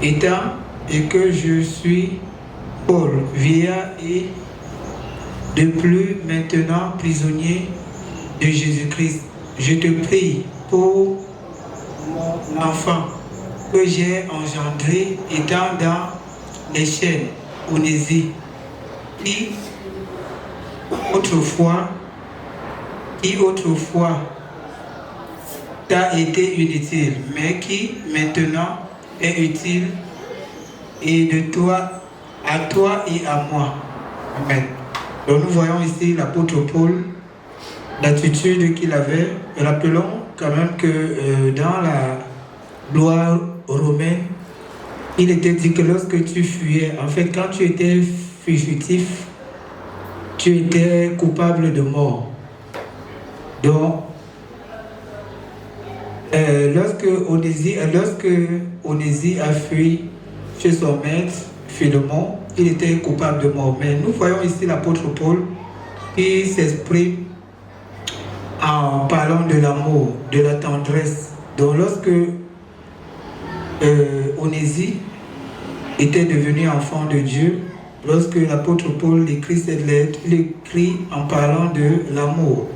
étant et que je suis Paul, vieillard et de plus maintenant prisonnier de Jésus-Christ. Je te prie pour mon enfant que j'ai engendré étant dans les chaînes, Onésime, qui autrefois t'a été inutile, mais qui maintenant est utile et de toi, à toi et à moi. Amen. Donc nous voyons ici l'apôtre Paul, l'attitude qu'il avait. Rappelons quand même que dans la loi romaine, il était dit que lorsque tu fuyais, en fait quand tu étais fugitif, tu étais coupable de mort. Donc, lorsque Onésime a fui chez son maître, Philémon, il était coupable de mort. Mais nous voyons ici l'apôtre Paul qui s'exprime en parlant de l'amour, de la tendresse. Donc lorsque Onésime était devenu enfant de Dieu, lorsque l'apôtre Paul écrit cette lettre, il écrit en parlant de l'amour.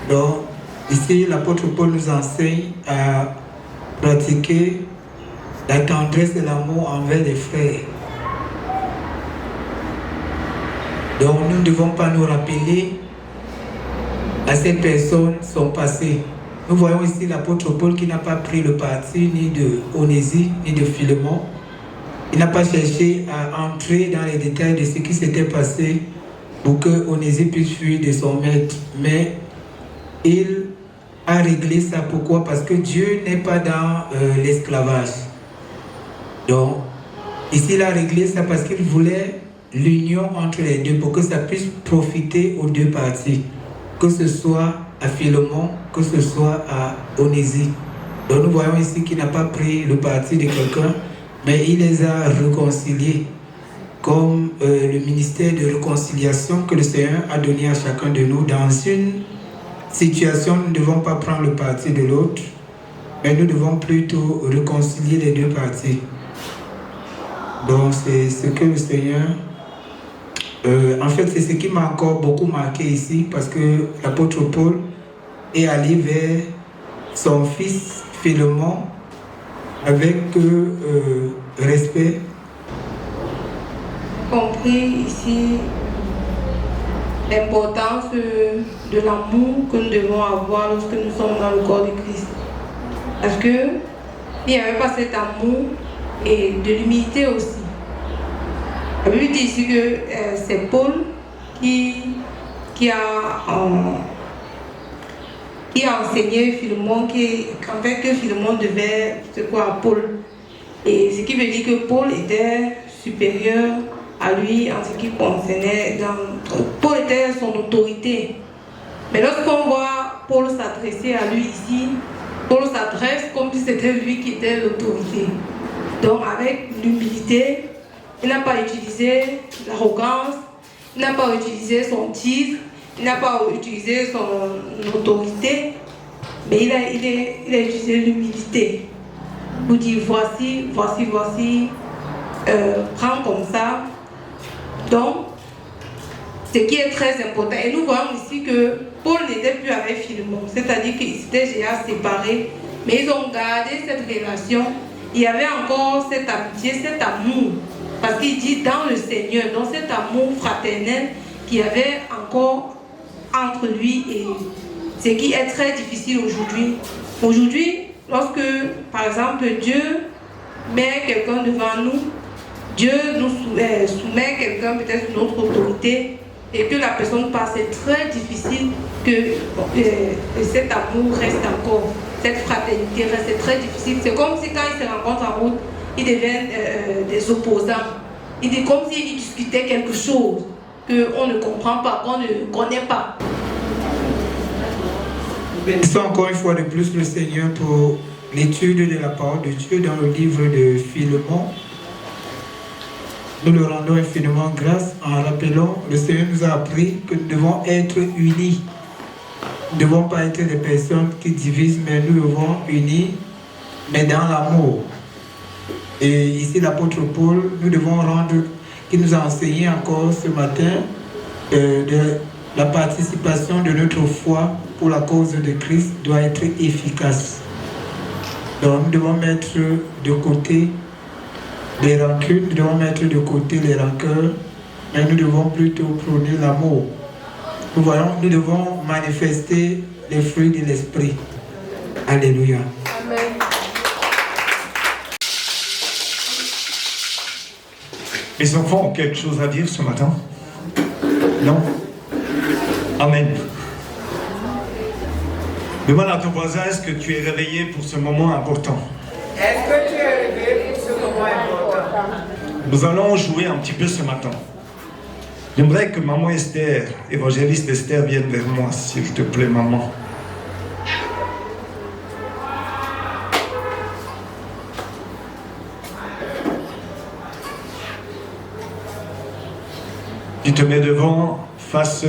Donc ici l'apôtre Paul nous enseigne à pratiquer la tendresse et l'amour envers les frères. Donc nous ne devons pas nous rappeler à cette personne son passé. Nous voyons ici l'apôtre Paul qui n'a pas pris le parti ni de Onésime ni de Philémon. Il n'a pas cherché à entrer dans les détails de ce qui s'était passé pour que Onésime puisse fuir de son maître. Mais il a réglé ça. Pourquoi? Parce que Dieu n'est pas dans l'esclavage. Donc, ici il a réglé ça parce qu'il voulait l'union entre les deux pour que ça puisse profiter aux deux parties. Que ce soit à Philémon, que ce soit à Onésime. Donc nous voyons ici qu'il n'a pas pris le parti de quelqu'un, mais il les a réconciliés comme le ministère de réconciliation que le Seigneur a donné à chacun de nous. Dans une situation, nous ne devons pas prendre le parti de l'autre, mais nous devons plutôt réconcilier les deux parties. Donc c'est ce que le Seigneur... en fait, c'est ce qui m'a encore beaucoup marqué ici, parce que l'apôtre Paul est allé vers son fils Philémon avec respect. Compris ici l'importance de l'amour que nous devons avoir lorsque nous sommes dans le corps de Christ. Parce que il n'y avait pas cet amour et de l'humilité aussi. La Bible dit ici que c'est Paul qui a enseigné Philémon, en fait que Philémon devait se croire à Paul. Et ce qui veut dire que Paul était supérieur à lui en ce qui concernait Paul était son autorité. Mais lorsqu'on voit Paul s'adresser à lui ici, Paul s'adresse comme si c'était lui qui était l'autorité. Donc avec l'humilité, il n'a pas utilisé l'arrogance, il n'a pas utilisé son titre, il n'a pas utilisé son autorité, mais il a utilisé l'humilité. Pour dire voici, prends comme ça. Donc, ce qui est très important. Et nous voyons ici que Paul n'était plus avec Philémon, c'est-à-dire qu'ils étaient déjà séparés, mais ils ont gardé cette relation. Il y avait encore cette amitié, cet amour, parce qu'il dit dans le Seigneur, donc cet amour fraternel qu'il y avait encore entre lui et ce qui est très difficile aujourd'hui. Aujourd'hui, lorsque, par exemple, Dieu met quelqu'un devant nous, Dieu nous soumet quelqu'un peut-être sous notre autorité et que la personne passe, c'est très difficile que cet amour reste encore, cette fraternité reste, c'est très difficile. C'est comme si quand ils se rencontrent en route, ils deviennent des opposants. Il est comme s'ils discutaient quelque chose qu'on ne comprend pas, qu'on ne connaît pas. Bénissons encore une fois de plus le Seigneur pour l'étude de la parole de Dieu dans le livre de Philémon. Nous le rendons infiniment grâce en rappelant, le Seigneur nous a appris que nous devons être unis. Nous ne devons pas être des personnes qui divisent, mais nous devons unir, mais dans l'amour. Et ici, l'apôtre Paul, nous devons rendre, qui nous a enseigné encore ce matin, de la participation de notre foi pour la cause de Christ doit être efficace. Donc nous devons mettre de côté les rancunes, nous devons mettre de côté les rancœurs, mais nous devons plutôt prôner l'amour. Nous voyons, nous devons manifester les fruits de l'esprit. Alléluia. Amen. Les enfants ont quelque chose à dire ce matin? Non? Amen. Demande à ton voisin, est-ce que tu es réveillé pour ce moment important? Est-ce que tu es réveillé pour ce moment important? Nous allons jouer un petit peu ce matin. J'aimerais que maman Esther, évangéliste Esther, vienne vers moi, s'il te plaît, maman. Tu te mets devant, face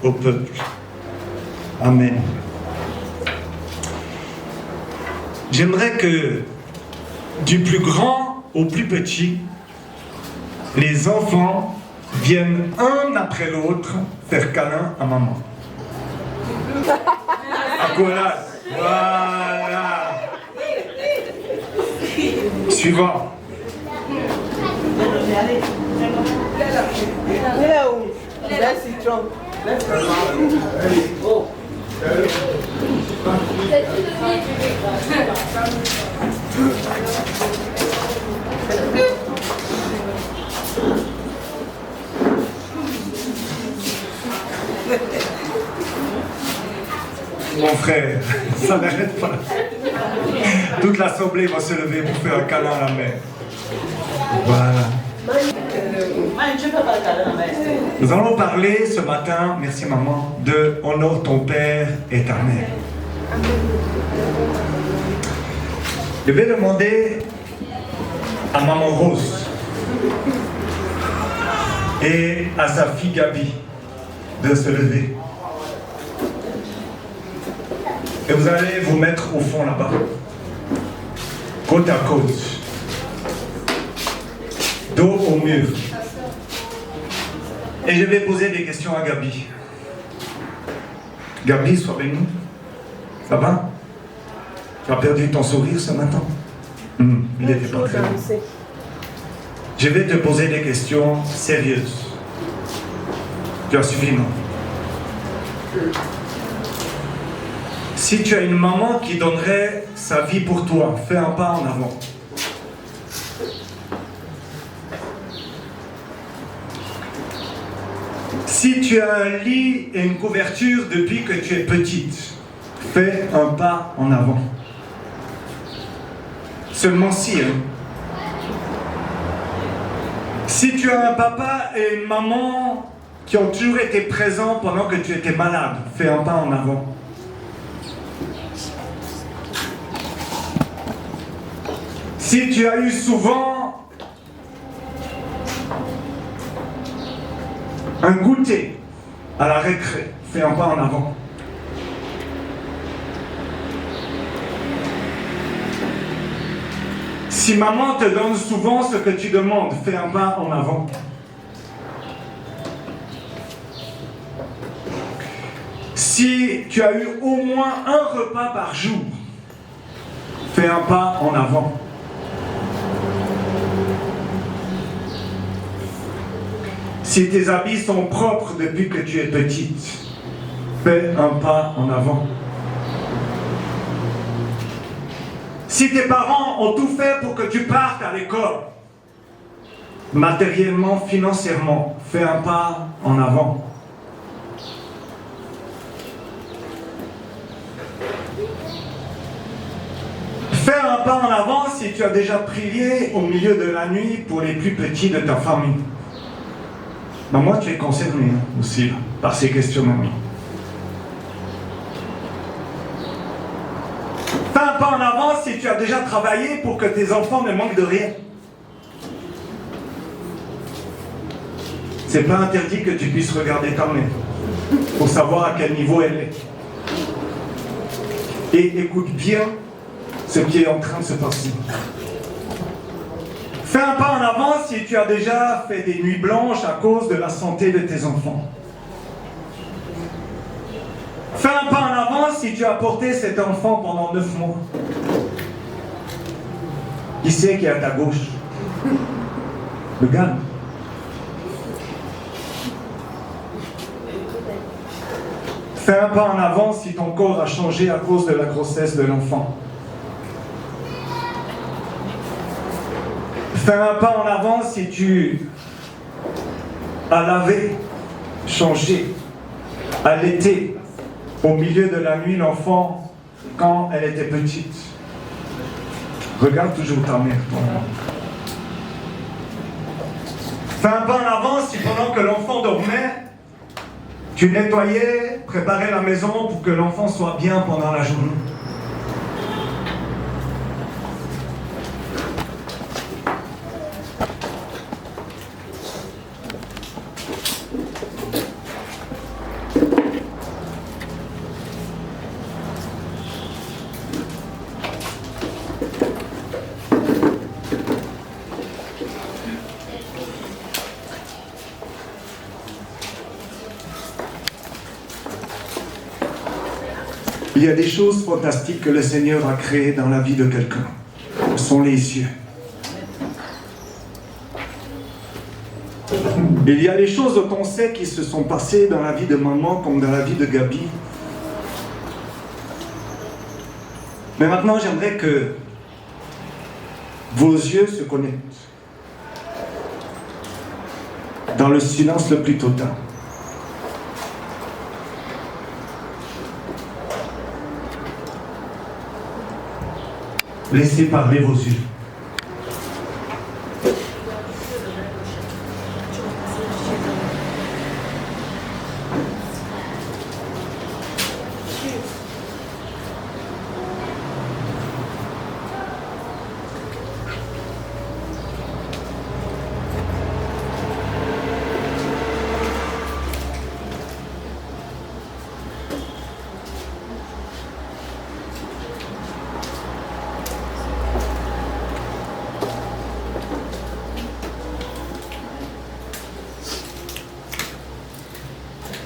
au peuple. Amen. J'aimerais que, du plus grand au plus petit, les enfants viennent un après l'autre faire câlin à maman. Accolade. Voilà. Suivant. Mon frère, ça n'arrête pas. Toute l'assemblée va se lever pour faire un câlin à la mère. Voilà. Nous allons parler ce matin, merci maman, de honore ton Père et ta mère. Je vais demander à maman Rose et à sa fille Gabi de se lever. Et vous allez vous mettre au fond là-bas, côte à côte, dos au mur. Et je vais poser des questions à Gabi. Gabi, sois bénie. Ça va? Tu as perdu ton sourire ce matin? Il n'était pas très bon. Je vais te poser des questions sérieuses. Tu as suivi, non? Si tu as une maman qui donnerait sa vie pour toi, fais un pas en avant. Si tu as un lit et une couverture depuis que tu es petite, fais un pas en avant. Seulement si, hein. Si tu as un papa et une maman qui ont toujours été présents pendant que tu étais malade, fais un pas en avant. Si tu as eu souvent un goûter à la récré, fais un pas en avant. Si maman te donne souvent ce que tu demandes, fais un pas en avant. Si tu as eu au moins un repas par jour, fais un pas en avant. Si tes habits sont propres depuis que tu es petite, fais un pas en avant. Si tes parents ont tout fait pour que tu partes à l'école, matériellement, financièrement, fais un pas en avant. Fais un pas en avant si tu as déjà prié au milieu de la nuit pour les plus petits de ta famille. Ben moi, tu es concerné aussi par ces questionnements. Fais un pas en avant si tu as déjà travaillé pour que tes enfants ne manquent de rien. C'est pas interdit que tu puisses regarder ta mère pour savoir à quel niveau elle est. Et écoute bien ce qui est en train de se passer. Fais un pas en avant si tu as déjà fait des nuits blanches à cause de la santé de tes enfants. Fais un pas en avant si tu as porté cet enfant pendant 9 mois. Qui c'est qui est à ta gauche? Regarde. Fais un pas en avant si ton corps a changé à cause de la grossesse de l'enfant. Fais un pas en avant si tu as lavé, changé, allaité au milieu de la nuit l'enfant quand elle était petite. Regarde toujours ta mère, toi. Fais un pas en avant si pendant que l'enfant dormait, tu nettoyais, préparais la maison pour que l'enfant soit bien pendant la journée. Il y a des choses fantastiques que le Seigneur a créées dans la vie de quelqu'un. Ce sont les yeux. Il y a des choses dont on sait qui se sont passées dans la vie de maman comme dans la vie de Gabi. Mais maintenant, j'aimerais que vos yeux se connectent dans le silence le plus total. Laissez parler vos yeux.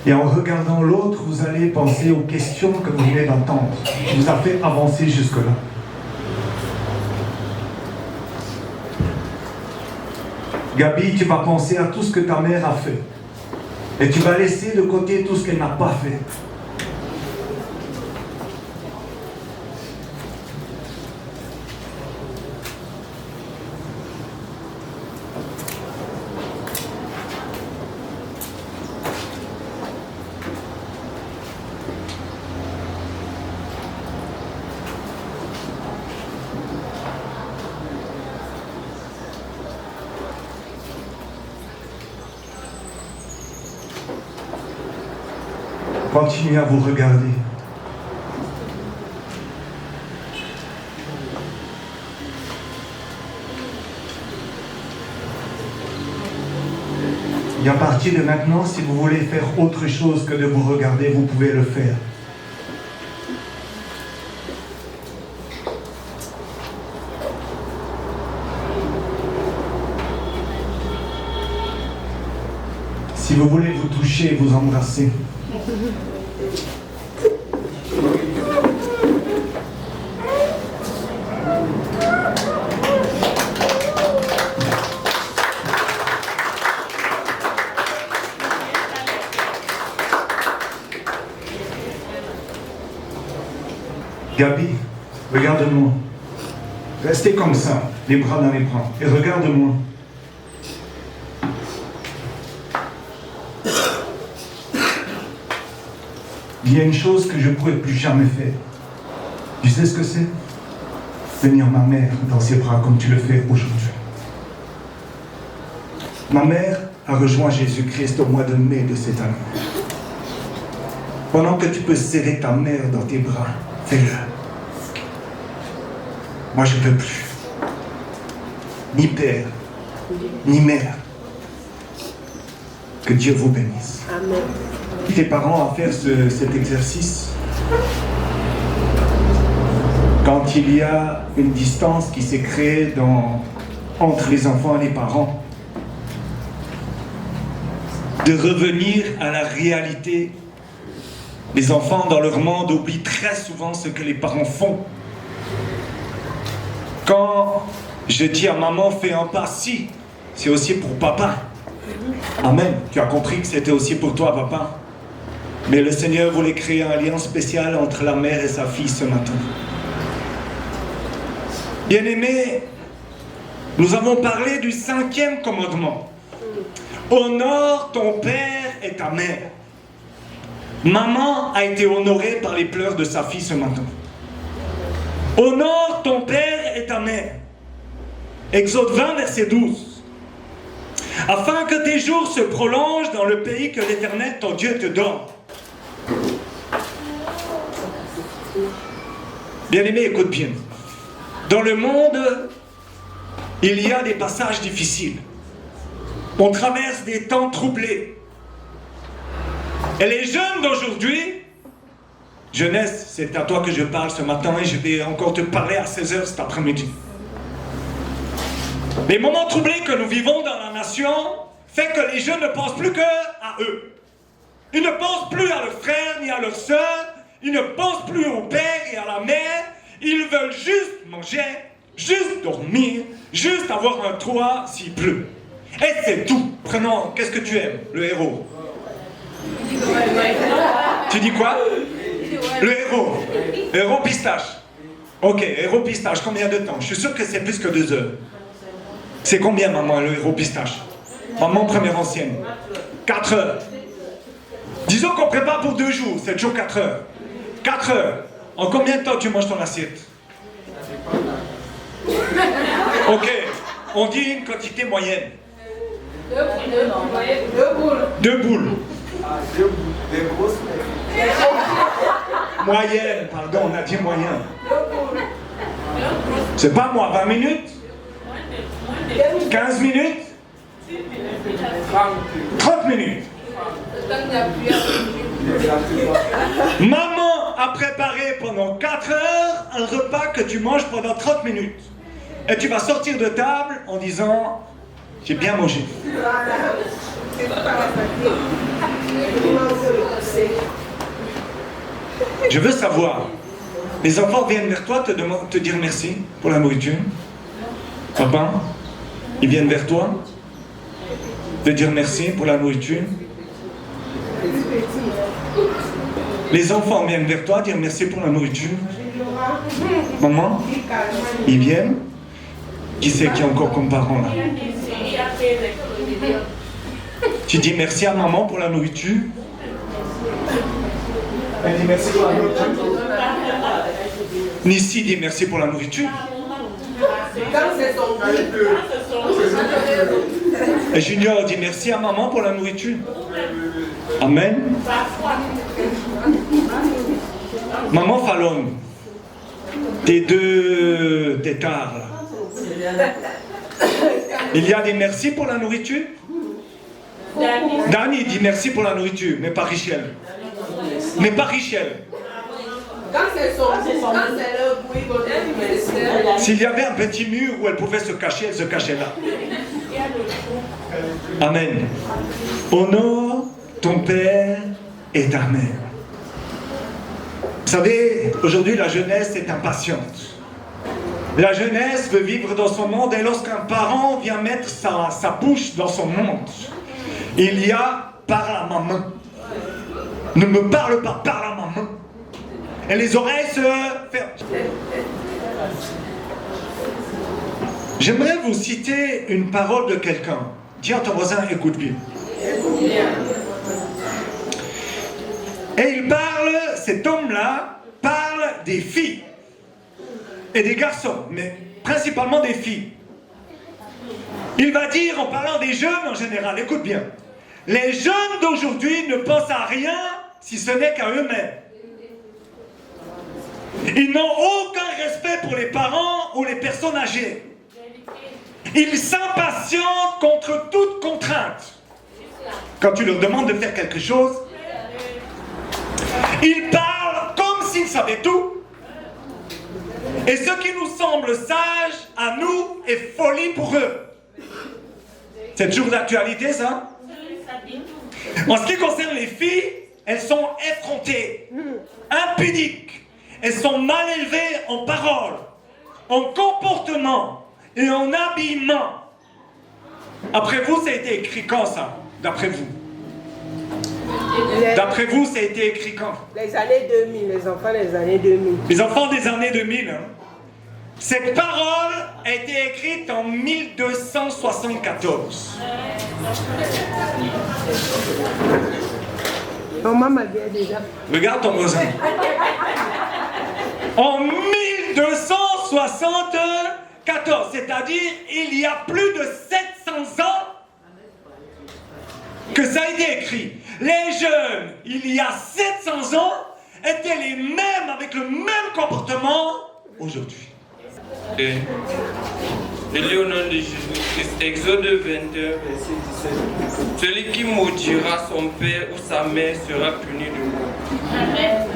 Et en regardant l'autre, vous allez penser aux questions que vous venez d'entendre, qui vous a fait avancer jusque-là. Gabi, tu vas penser à tout ce que ta mère a fait. Et tu vas laisser de côté tout ce qu'elle n'a pas fait. Continuez à vous regarder. Et à partir de maintenant, si vous voulez faire autre chose que de vous regarder, vous pouvez le faire. Si vous voulez vous toucher et vous embrasser. Gabi, regarde-moi. Restez comme ça, les bras dans les bras. Et regarde-moi. Il y a une chose que je ne pourrais plus jamais faire. Tu sais ce que c'est? Tenir ma mère dans ses bras comme tu le fais aujourd'hui. Ma mère a rejoint Jésus-Christ au mois de mai de cette année. Pendant que tu peux serrer ta mère dans tes bras, fais-le. Moi, je ne peux plus. Ni père, ni mère. Que Dieu vous bénisse. Amen. Tes parents à faire cet exercice. Quand il y a une distance qui s'est créée entre les enfants et les parents, de revenir à la réalité. Les enfants, dans leur monde, oublient très souvent ce que les parents font. Quand je dis à maman, fais un pas, si, c'est aussi pour papa. Amen. Tu as compris que c'était aussi pour toi, papa. Mais le Seigneur voulait créer un lien spécial entre la mère et sa fille ce matin. Bien-aimés, nous avons parlé du 5e commandement. Honore ton père et ta mère. Maman a été honorée par les pleurs de sa fille ce matin. Honore ton père et ta mère. Exode 20, verset 12. Afin que tes jours se prolongent dans le pays que l'Éternel, ton Dieu, te donne. Bien-aimé, écoute bien. Dans le monde, il y a des passages difficiles. On traverse des temps troublés. Et les jeunes d'aujourd'hui, jeunesse, c'est à toi que je parle ce matin et je vais encore te parler à 16h cet après-midi. Les moments troublés que nous vivons dans la nation fait que les jeunes ne pensent plus qu'à eux. Ils ne pensent plus à leurs frères ni à leurs sœurs. Ils ne pensent plus au père et à la mère. Ils veulent juste manger, juste dormir, juste avoir un toit s'il pleut. Et c'est tout. Prenons, qu'est-ce que tu aimes? Le héros. Tu dis quoi? Le héros. Héros pistache. Ok, héros pistache, combien de temps? Je suis sûr que c'est plus que 2 heures. C'est combien, maman, le héros pistache? Maman première ancienne. 4 heures. Disons qu'on prépare pour 2 jours, 7 jours, 4 heures. 4 heures. En combien de temps tu manges ton assiette? Ok, on dit une quantité moyenne. 2 boules. Moyenne, pardon, on a dit moyen. C'est pas moi, 20 minutes? 15 minutes? 30 minutes. Maman a préparé pendant 4 heures un repas que tu manges pendant 30 minutes. Et tu vas sortir de table en disant, j'ai bien mangé. Je veux savoir, les enfants viennent vers toi te dire merci pour la nourriture. Papa, ils viennent vers toi te dire merci pour la nourriture. Les enfants viennent vers toi dire merci pour la nourriture. Maman, ils viennent. Qui c'est qui est encore comme parent là? Tu dis merci à maman pour la nourriture. Elle dit merci pour la nourriture. Nissi dit merci pour la nourriture. Et Junior dit merci à maman pour la nourriture. Amen. Maman Fallon, tes 2 tétards là. Il y a des merci pour la nourriture. Dani dit merci pour la nourriture, mais pas Richel. Mais pas Richel. Quand c'est leur bruit, S'il y avait un petit mur où elle pouvait se cacher, elle se cachait là. Amen. Honore ton père et ta mère. Vous savez, aujourd'hui la jeunesse est impatiente. La jeunesse veut vivre dans son monde et lorsqu'un parent vient mettre sa bouche dans son monde, il y a par la maman. Ne me parle pas par la maman. Et les oreilles se ferment. J'aimerais vous citer une parole de quelqu'un. Dis à ton voisin, écoute bien. Et il parle, cet homme-là, parle des filles et des garçons, mais principalement des filles. Il va dire, en parlant des jeunes en général, écoute bien, les jeunes d'aujourd'hui ne pensent à rien si ce n'est qu'à eux-mêmes. Ils n'ont aucun respect pour les parents ou les personnes âgées. Ils s'impatientent contre toute contrainte. Quand tu leur demandes de faire quelque chose, ils parlent comme s'ils savaient tout. Et ce qui nous semble sage à nous est folie pour eux. C'est toujours d'actualité, ça? En ce qui concerne les filles, elles sont effrontées, impudiques. Elles sont mal élevées en parole, en comportement et en habillement. Après vous, ça a été écrit quand, ça? D'après vous? D'après vous, ça a été écrit quand? Les années 2000, les enfants des années 2000. Les enfants des années 2000, hein? Cette parole a été écrite en 1274. Maman m'a dit déjà. Regarde ton voisin. En 1274, c'est-à-dire il y a plus de 700 ans que ça a été écrit. Les jeunes, il y a 700 ans, étaient les mêmes, avec le même comportement aujourd'hui. Et lis au nom de Jésus-Christ, Exode 21, verset 17. Celui qui maudira son père ou sa mère sera puni de mort. Amen.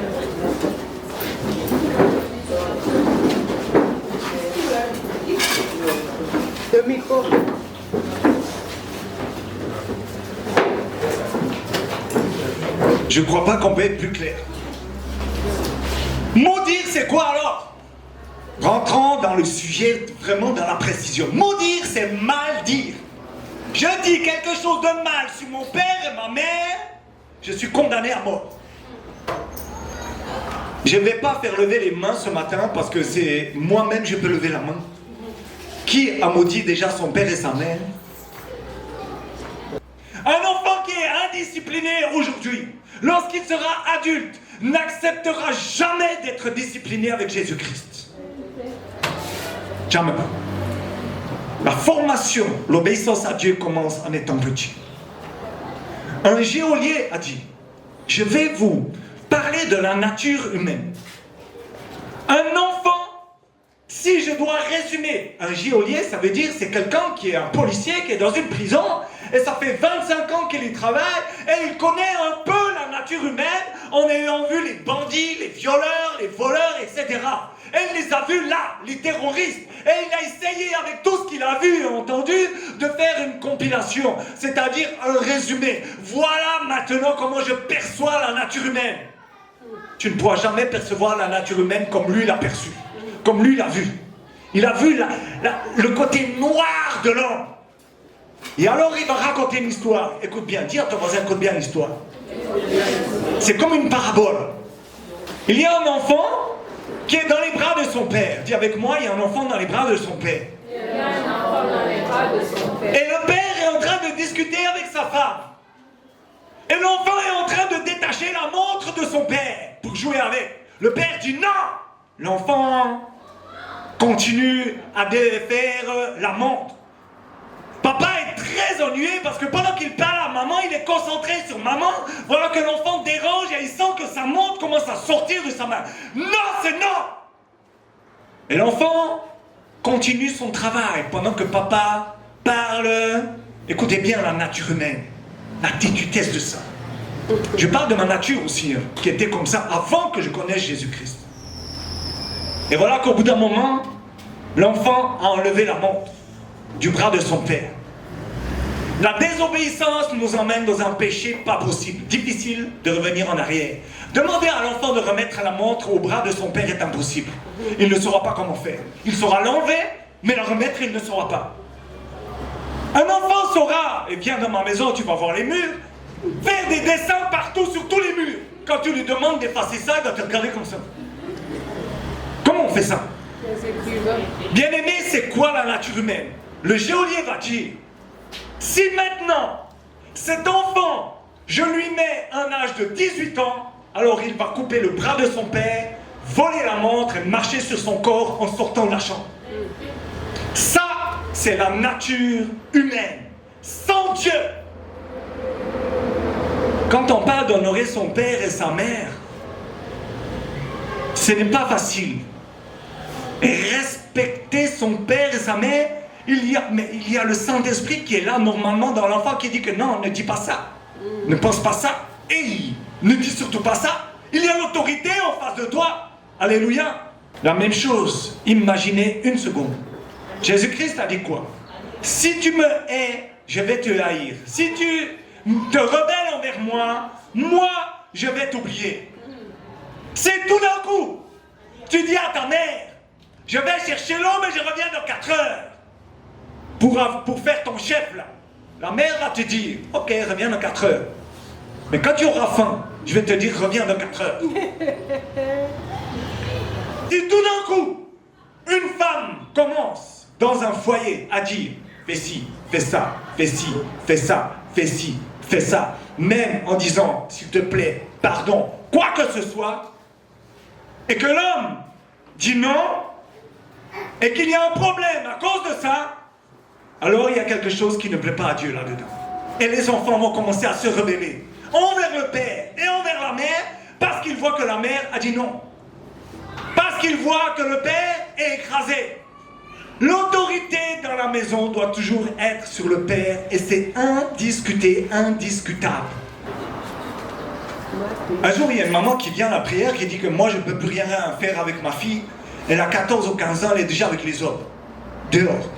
Le micro. Je ne crois pas qu'on peut être plus clair. Maudire, c'est quoi alors? Rentrons dans le sujet, vraiment dans la précision. Maudire, c'est mal dire. Je dis quelque chose de mal sur mon père et ma mère, je suis condamné à mort. Je ne vais pas faire lever les mains ce matin parce que c'est moi-même je peux lever la main. Qui a maudit déjà son père et sa mère? Un enfant qui est indiscipliné aujourd'hui, lorsqu'il sera adulte, n'acceptera jamais d'être discipliné avec Jésus-Christ. Jamais. La formation, l'obéissance à Dieu commence en étant petit. Un geôlier a dit, je vais vous parler de la nature humaine. Un enfant, si je dois résumer, un geôlier, ça veut dire c'est quelqu'un qui est un policier, qui est dans une prison, et ça fait 25 ans qu'il y travaille, et il connaît un peu la nature humaine, en ayant vu les bandits, les violeurs, les voleurs, etc. Et il les a vus là, les terroristes. Et il a essayé, avec tout ce qu'il a vu et entendu, de faire une compilation, c'est-à-dire un résumé. Voilà maintenant comment je perçois la nature humaine. Tu ne pourras jamais percevoir la nature humaine comme lui l'a perçue, comme lui l'a vu. Il a vu le côté noir de l'homme. Et alors il va raconter une histoire. Écoute bien, dis à ton voisin, écoute bien l'histoire. C'est comme une parabole. Il y a un enfant qui est dans les bras de son père. Dis avec moi, il y a un enfant dans les bras de son père. Il y a un enfant dans les bras de son père. Et le père est en train de discuter avec sa femme. Et l'enfant est en train de détacher la montre de son père pour jouer avec. Le père dit non. L'enfant continue à défaire la montre. Papa est très ennuyé parce que pendant qu'il parle à maman, il est concentré sur maman. Voilà que l'enfant dérange et il sent que sa montre commence à sortir de sa main. Non, c'est non! Et l'enfant continue son travail pendant que papa parle. Écoutez bien la nature humaine. l'antithèse de ça. Je parle de ma nature aussi, qui était comme ça avant que je connaisse Jésus-Christ. Et voilà qu'au bout d'un moment, l'enfant a enlevé la montre du bras de son père. La désobéissance nous emmène dans un péché pas possible, difficile de revenir en arrière. Demander à l'enfant de remettre la montre au bras de son père est impossible. Il ne saura pas comment faire. Il saura l'enlever, mais la remettre, il ne saura pas. Un enfant saura, et viens dans ma maison, tu vas voir les murs, faire des dessins partout sur tous les murs. Quand tu lui demandes d'effacer ça, il va te regarder comme ça. Comment on fait ça? Bien aimé, c'est quoi la nature humaine? Le geôlier va dire, si maintenant, cet enfant, je lui mets un âge de 18 ans, alors il va couper le bras de son père, voler la montre et marcher sur son corps en sortant de la chambre. Ça, c'est la nature humaine. Sans Dieu. Quand on parle d'honorer son père et sa mère, ce n'est pas facile. Et respecter son père et sa mère, il y a le Saint-Esprit qui est là normalement dans l'enfant qui dit que non, ne dis pas ça. Ne pense pas ça. Et ne dis surtout pas ça. Il y a l'autorité en face de toi. Alléluia. La même chose, imaginez une seconde. Jésus-Christ a dit quoi? Si tu me hais, je vais te haïr. Si tu te rebelles envers moi, moi, je vais t'oublier. C'est tout d'un coup. Tu dis à ta mère, je vais chercher l'eau, mais je reviens dans 4 heures. Pour faire ton chef là. La mère va te dire, ok, reviens dans 4 heures. Mais quand tu auras faim, je vais te dire, reviens dans 4 heures. Si tout d'un coup, une femme commence dans un foyer à dire, fais ci, fais ça, fais ci, fais ça, fais ci, fais ça, même en disant, s'il te plaît, pardon, quoi que ce soit, et que l'homme dit non, et qu'il y a un problème à cause de ça, alors il y a quelque chose qui ne plaît pas à Dieu là-dedans. Et les enfants vont commencer à se rebeller envers le père et envers la mère parce qu'ils voient que la mère a dit non. Parce qu'ils voient que le père est écrasé. L'autorité dans la maison doit toujours être sur le père et c'est indiscuté, indiscutable. Un jour, il y a une maman qui vient à la prière qui dit que moi je ne peux plus rien faire avec ma fille. Elle a 14 ou 15 ans, elle est déjà avec les hommes. Dehors.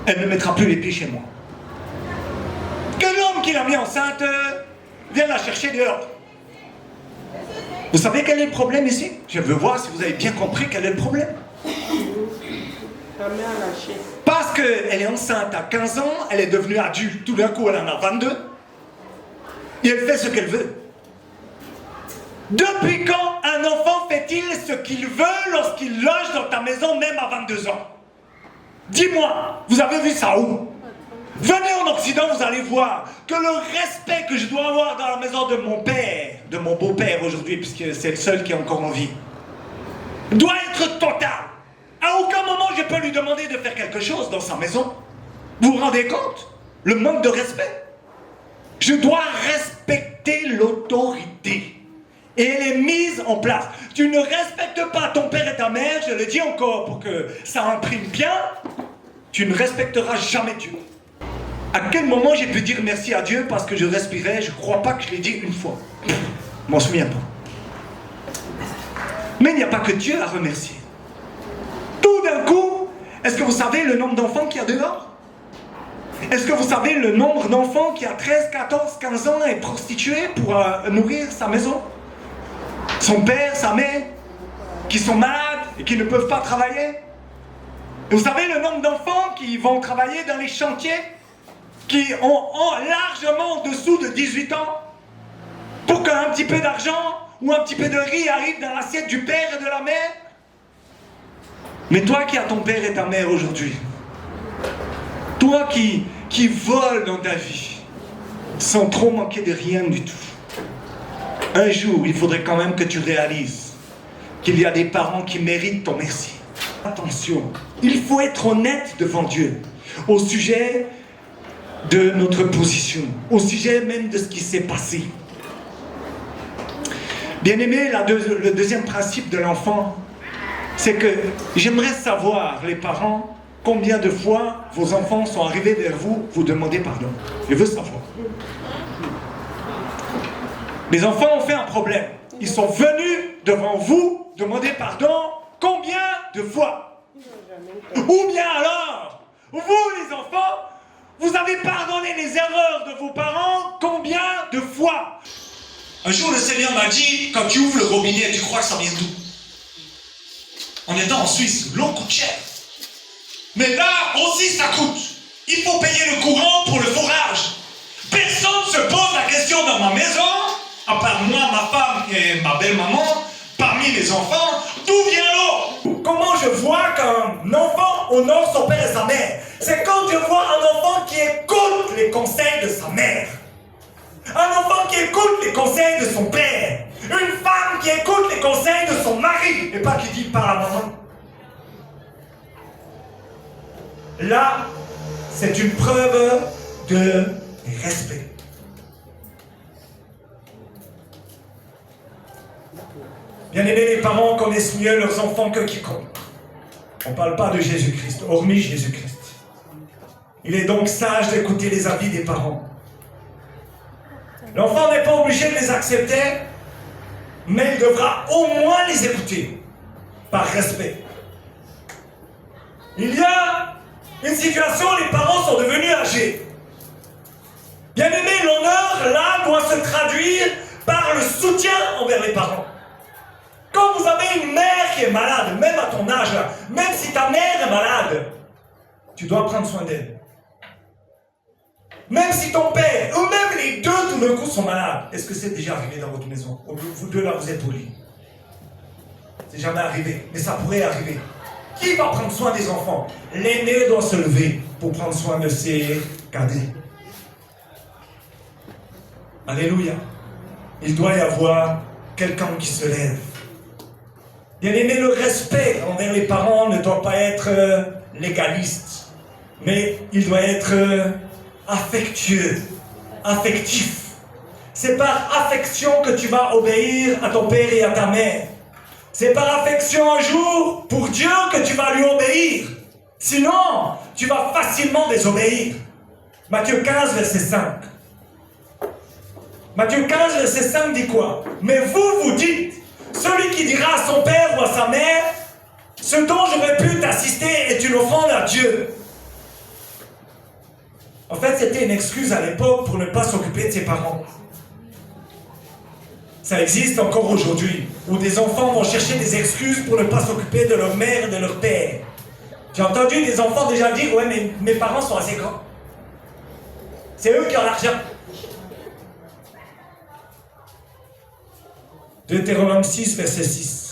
Elle ne mettra plus les pieds chez moi. Que l'homme qui l'a mis enceinte vienne la chercher dehors. Vous savez quel est le problème ici? Je veux voir si vous avez bien compris quel est le problème. Parce qu'elle est enceinte à 15 ans, elle est devenue adulte, tout d'un coup elle en a 22. Et elle fait ce qu'elle veut. Depuis quand un enfant fait-il ce qu'il veut lorsqu'il loge dans ta maison même à 22 ans? Dis-moi, vous avez vu ça où? Venez en Occident, vous allez voir que le respect que je dois avoir dans la maison de mon père, de mon beau-père aujourd'hui, puisque c'est le seul qui est encore en vie, doit être total. À aucun moment je peux lui demander de faire quelque chose dans sa maison. Vous vous rendez compte? Le manque de respect. Je dois respecter l'autorité. Et elle est mise en place. Tu ne respectes pas ton père et ta mère, je le dis encore pour que ça imprime bien, tu ne respecteras jamais Dieu. À quel moment j'ai pu dire merci à Dieu parce que je respirais? Je ne crois pas que je l'ai dit une fois. Je m'en souviens pas. Mais il n'y a pas que Dieu à remercier. Tout d'un coup, est-ce que vous savez le nombre d'enfants qu'il y a dehors? Est-ce que vous savez le nombre d'enfants qui a 13, 14, 15 ans est prostitué pour nourrir sa maison? Son père, sa mère, qui sont malades et qui ne peuvent pas travailler. Et vous savez le nombre d'enfants qui vont travailler dans les chantiers, qui ont largement en dessous de 18 ans, pour qu'un petit peu d'argent ou un petit peu de riz arrive dans l'assiette du père et de la mère. Mais toi qui as ton père et ta mère aujourd'hui, toi qui voles dans ta vie, sans trop manquer de rien du tout, un jour, il faudrait quand même que tu réalises qu'il y a des parents qui méritent ton merci. Attention, il faut être honnête devant Dieu au sujet de notre position, au sujet même de ce qui s'est passé. Bien aimé, le deuxième principe de l'enfant, c'est que j'aimerais savoir, les parents, combien de fois vos enfants sont arrivés vers vous, vous demandez pardon? Je veux savoir. Les enfants ont fait un problème. Ils sont venus devant vous demander pardon combien de fois? Ou bien alors, vous les enfants, vous avez pardonné les erreurs de vos parents combien de fois? Un jour, le Seigneur m'a dit, quand tu ouvres le robinet, tu crois que ça vient d'où? En étant en Suisse, l'eau coûte cher. Mais là aussi, ça coûte. Il faut payer le courant pour le forage. Personne ne se pose la question dans ma maison, à part moi, ma femme et ma belle-maman, parmi les enfants, d'où vient l'eau? Comment je vois qu'un enfant honore son père et sa mère? C'est quand je vois un enfant qui écoute les conseils de sa mère. Un enfant qui écoute les conseils de son père. Une femme qui écoute les conseils de son mari. Et pas qui dit par la maman. Là, c'est une preuve de respect. Bien aimés, les parents connaissent mieux leurs enfants que quiconque. On ne parle pas de Jésus-Christ, hormis Jésus-Christ. Il est donc sage d'écouter les avis des parents. L'enfant n'est pas obligé de les accepter, mais il devra au moins les écouter, par respect. Il y a une situation où les parents sont devenus âgés. Bien aimé, l'honneur, là, doit se traduire par le soutien envers les parents. Quand vous avez une mère qui est malade, même à ton âge, là, même si ta mère est malade, tu dois prendre soin d'elle. Même si ton père, ou même les deux tout d'un coup sont malades. Est-ce que c'est déjà arrivé dans votre maison? Vous deux là, vous êtes au lit. C'est jamais arrivé, mais ça pourrait arriver. Qui va prendre soin des enfants? L'aîné doit se lever pour prendre soin de ses cadets. Alléluia. Il doit y avoir quelqu'un qui se lève. Bien aimé, le respect envers les parents ne doit pas être légaliste, mais il doit être affectueux, affectif. C'est par affection que tu vas obéir à ton père et à ta mère. C'est par affection un jour pour Dieu que tu vas lui obéir. Sinon, tu vas facilement désobéir. Matthieu 15, verset 5. Matthieu 15, verset 5 dit quoi? Mais vous dites, celui qui dira à son père ou à sa mère, ce dont j'aurais pu t'assister est une offrande à Dieu. En fait, c'était une excuse à l'époque pour ne pas s'occuper de ses parents. Ça existe encore aujourd'hui, où des enfants vont chercher des excuses pour ne pas s'occuper de leur mère et de leur père. J'ai entendu des enfants déjà dire, ouais, mais mes parents sont assez grands. C'est eux qui ont l'argent. Deutéronome 6, verset 6.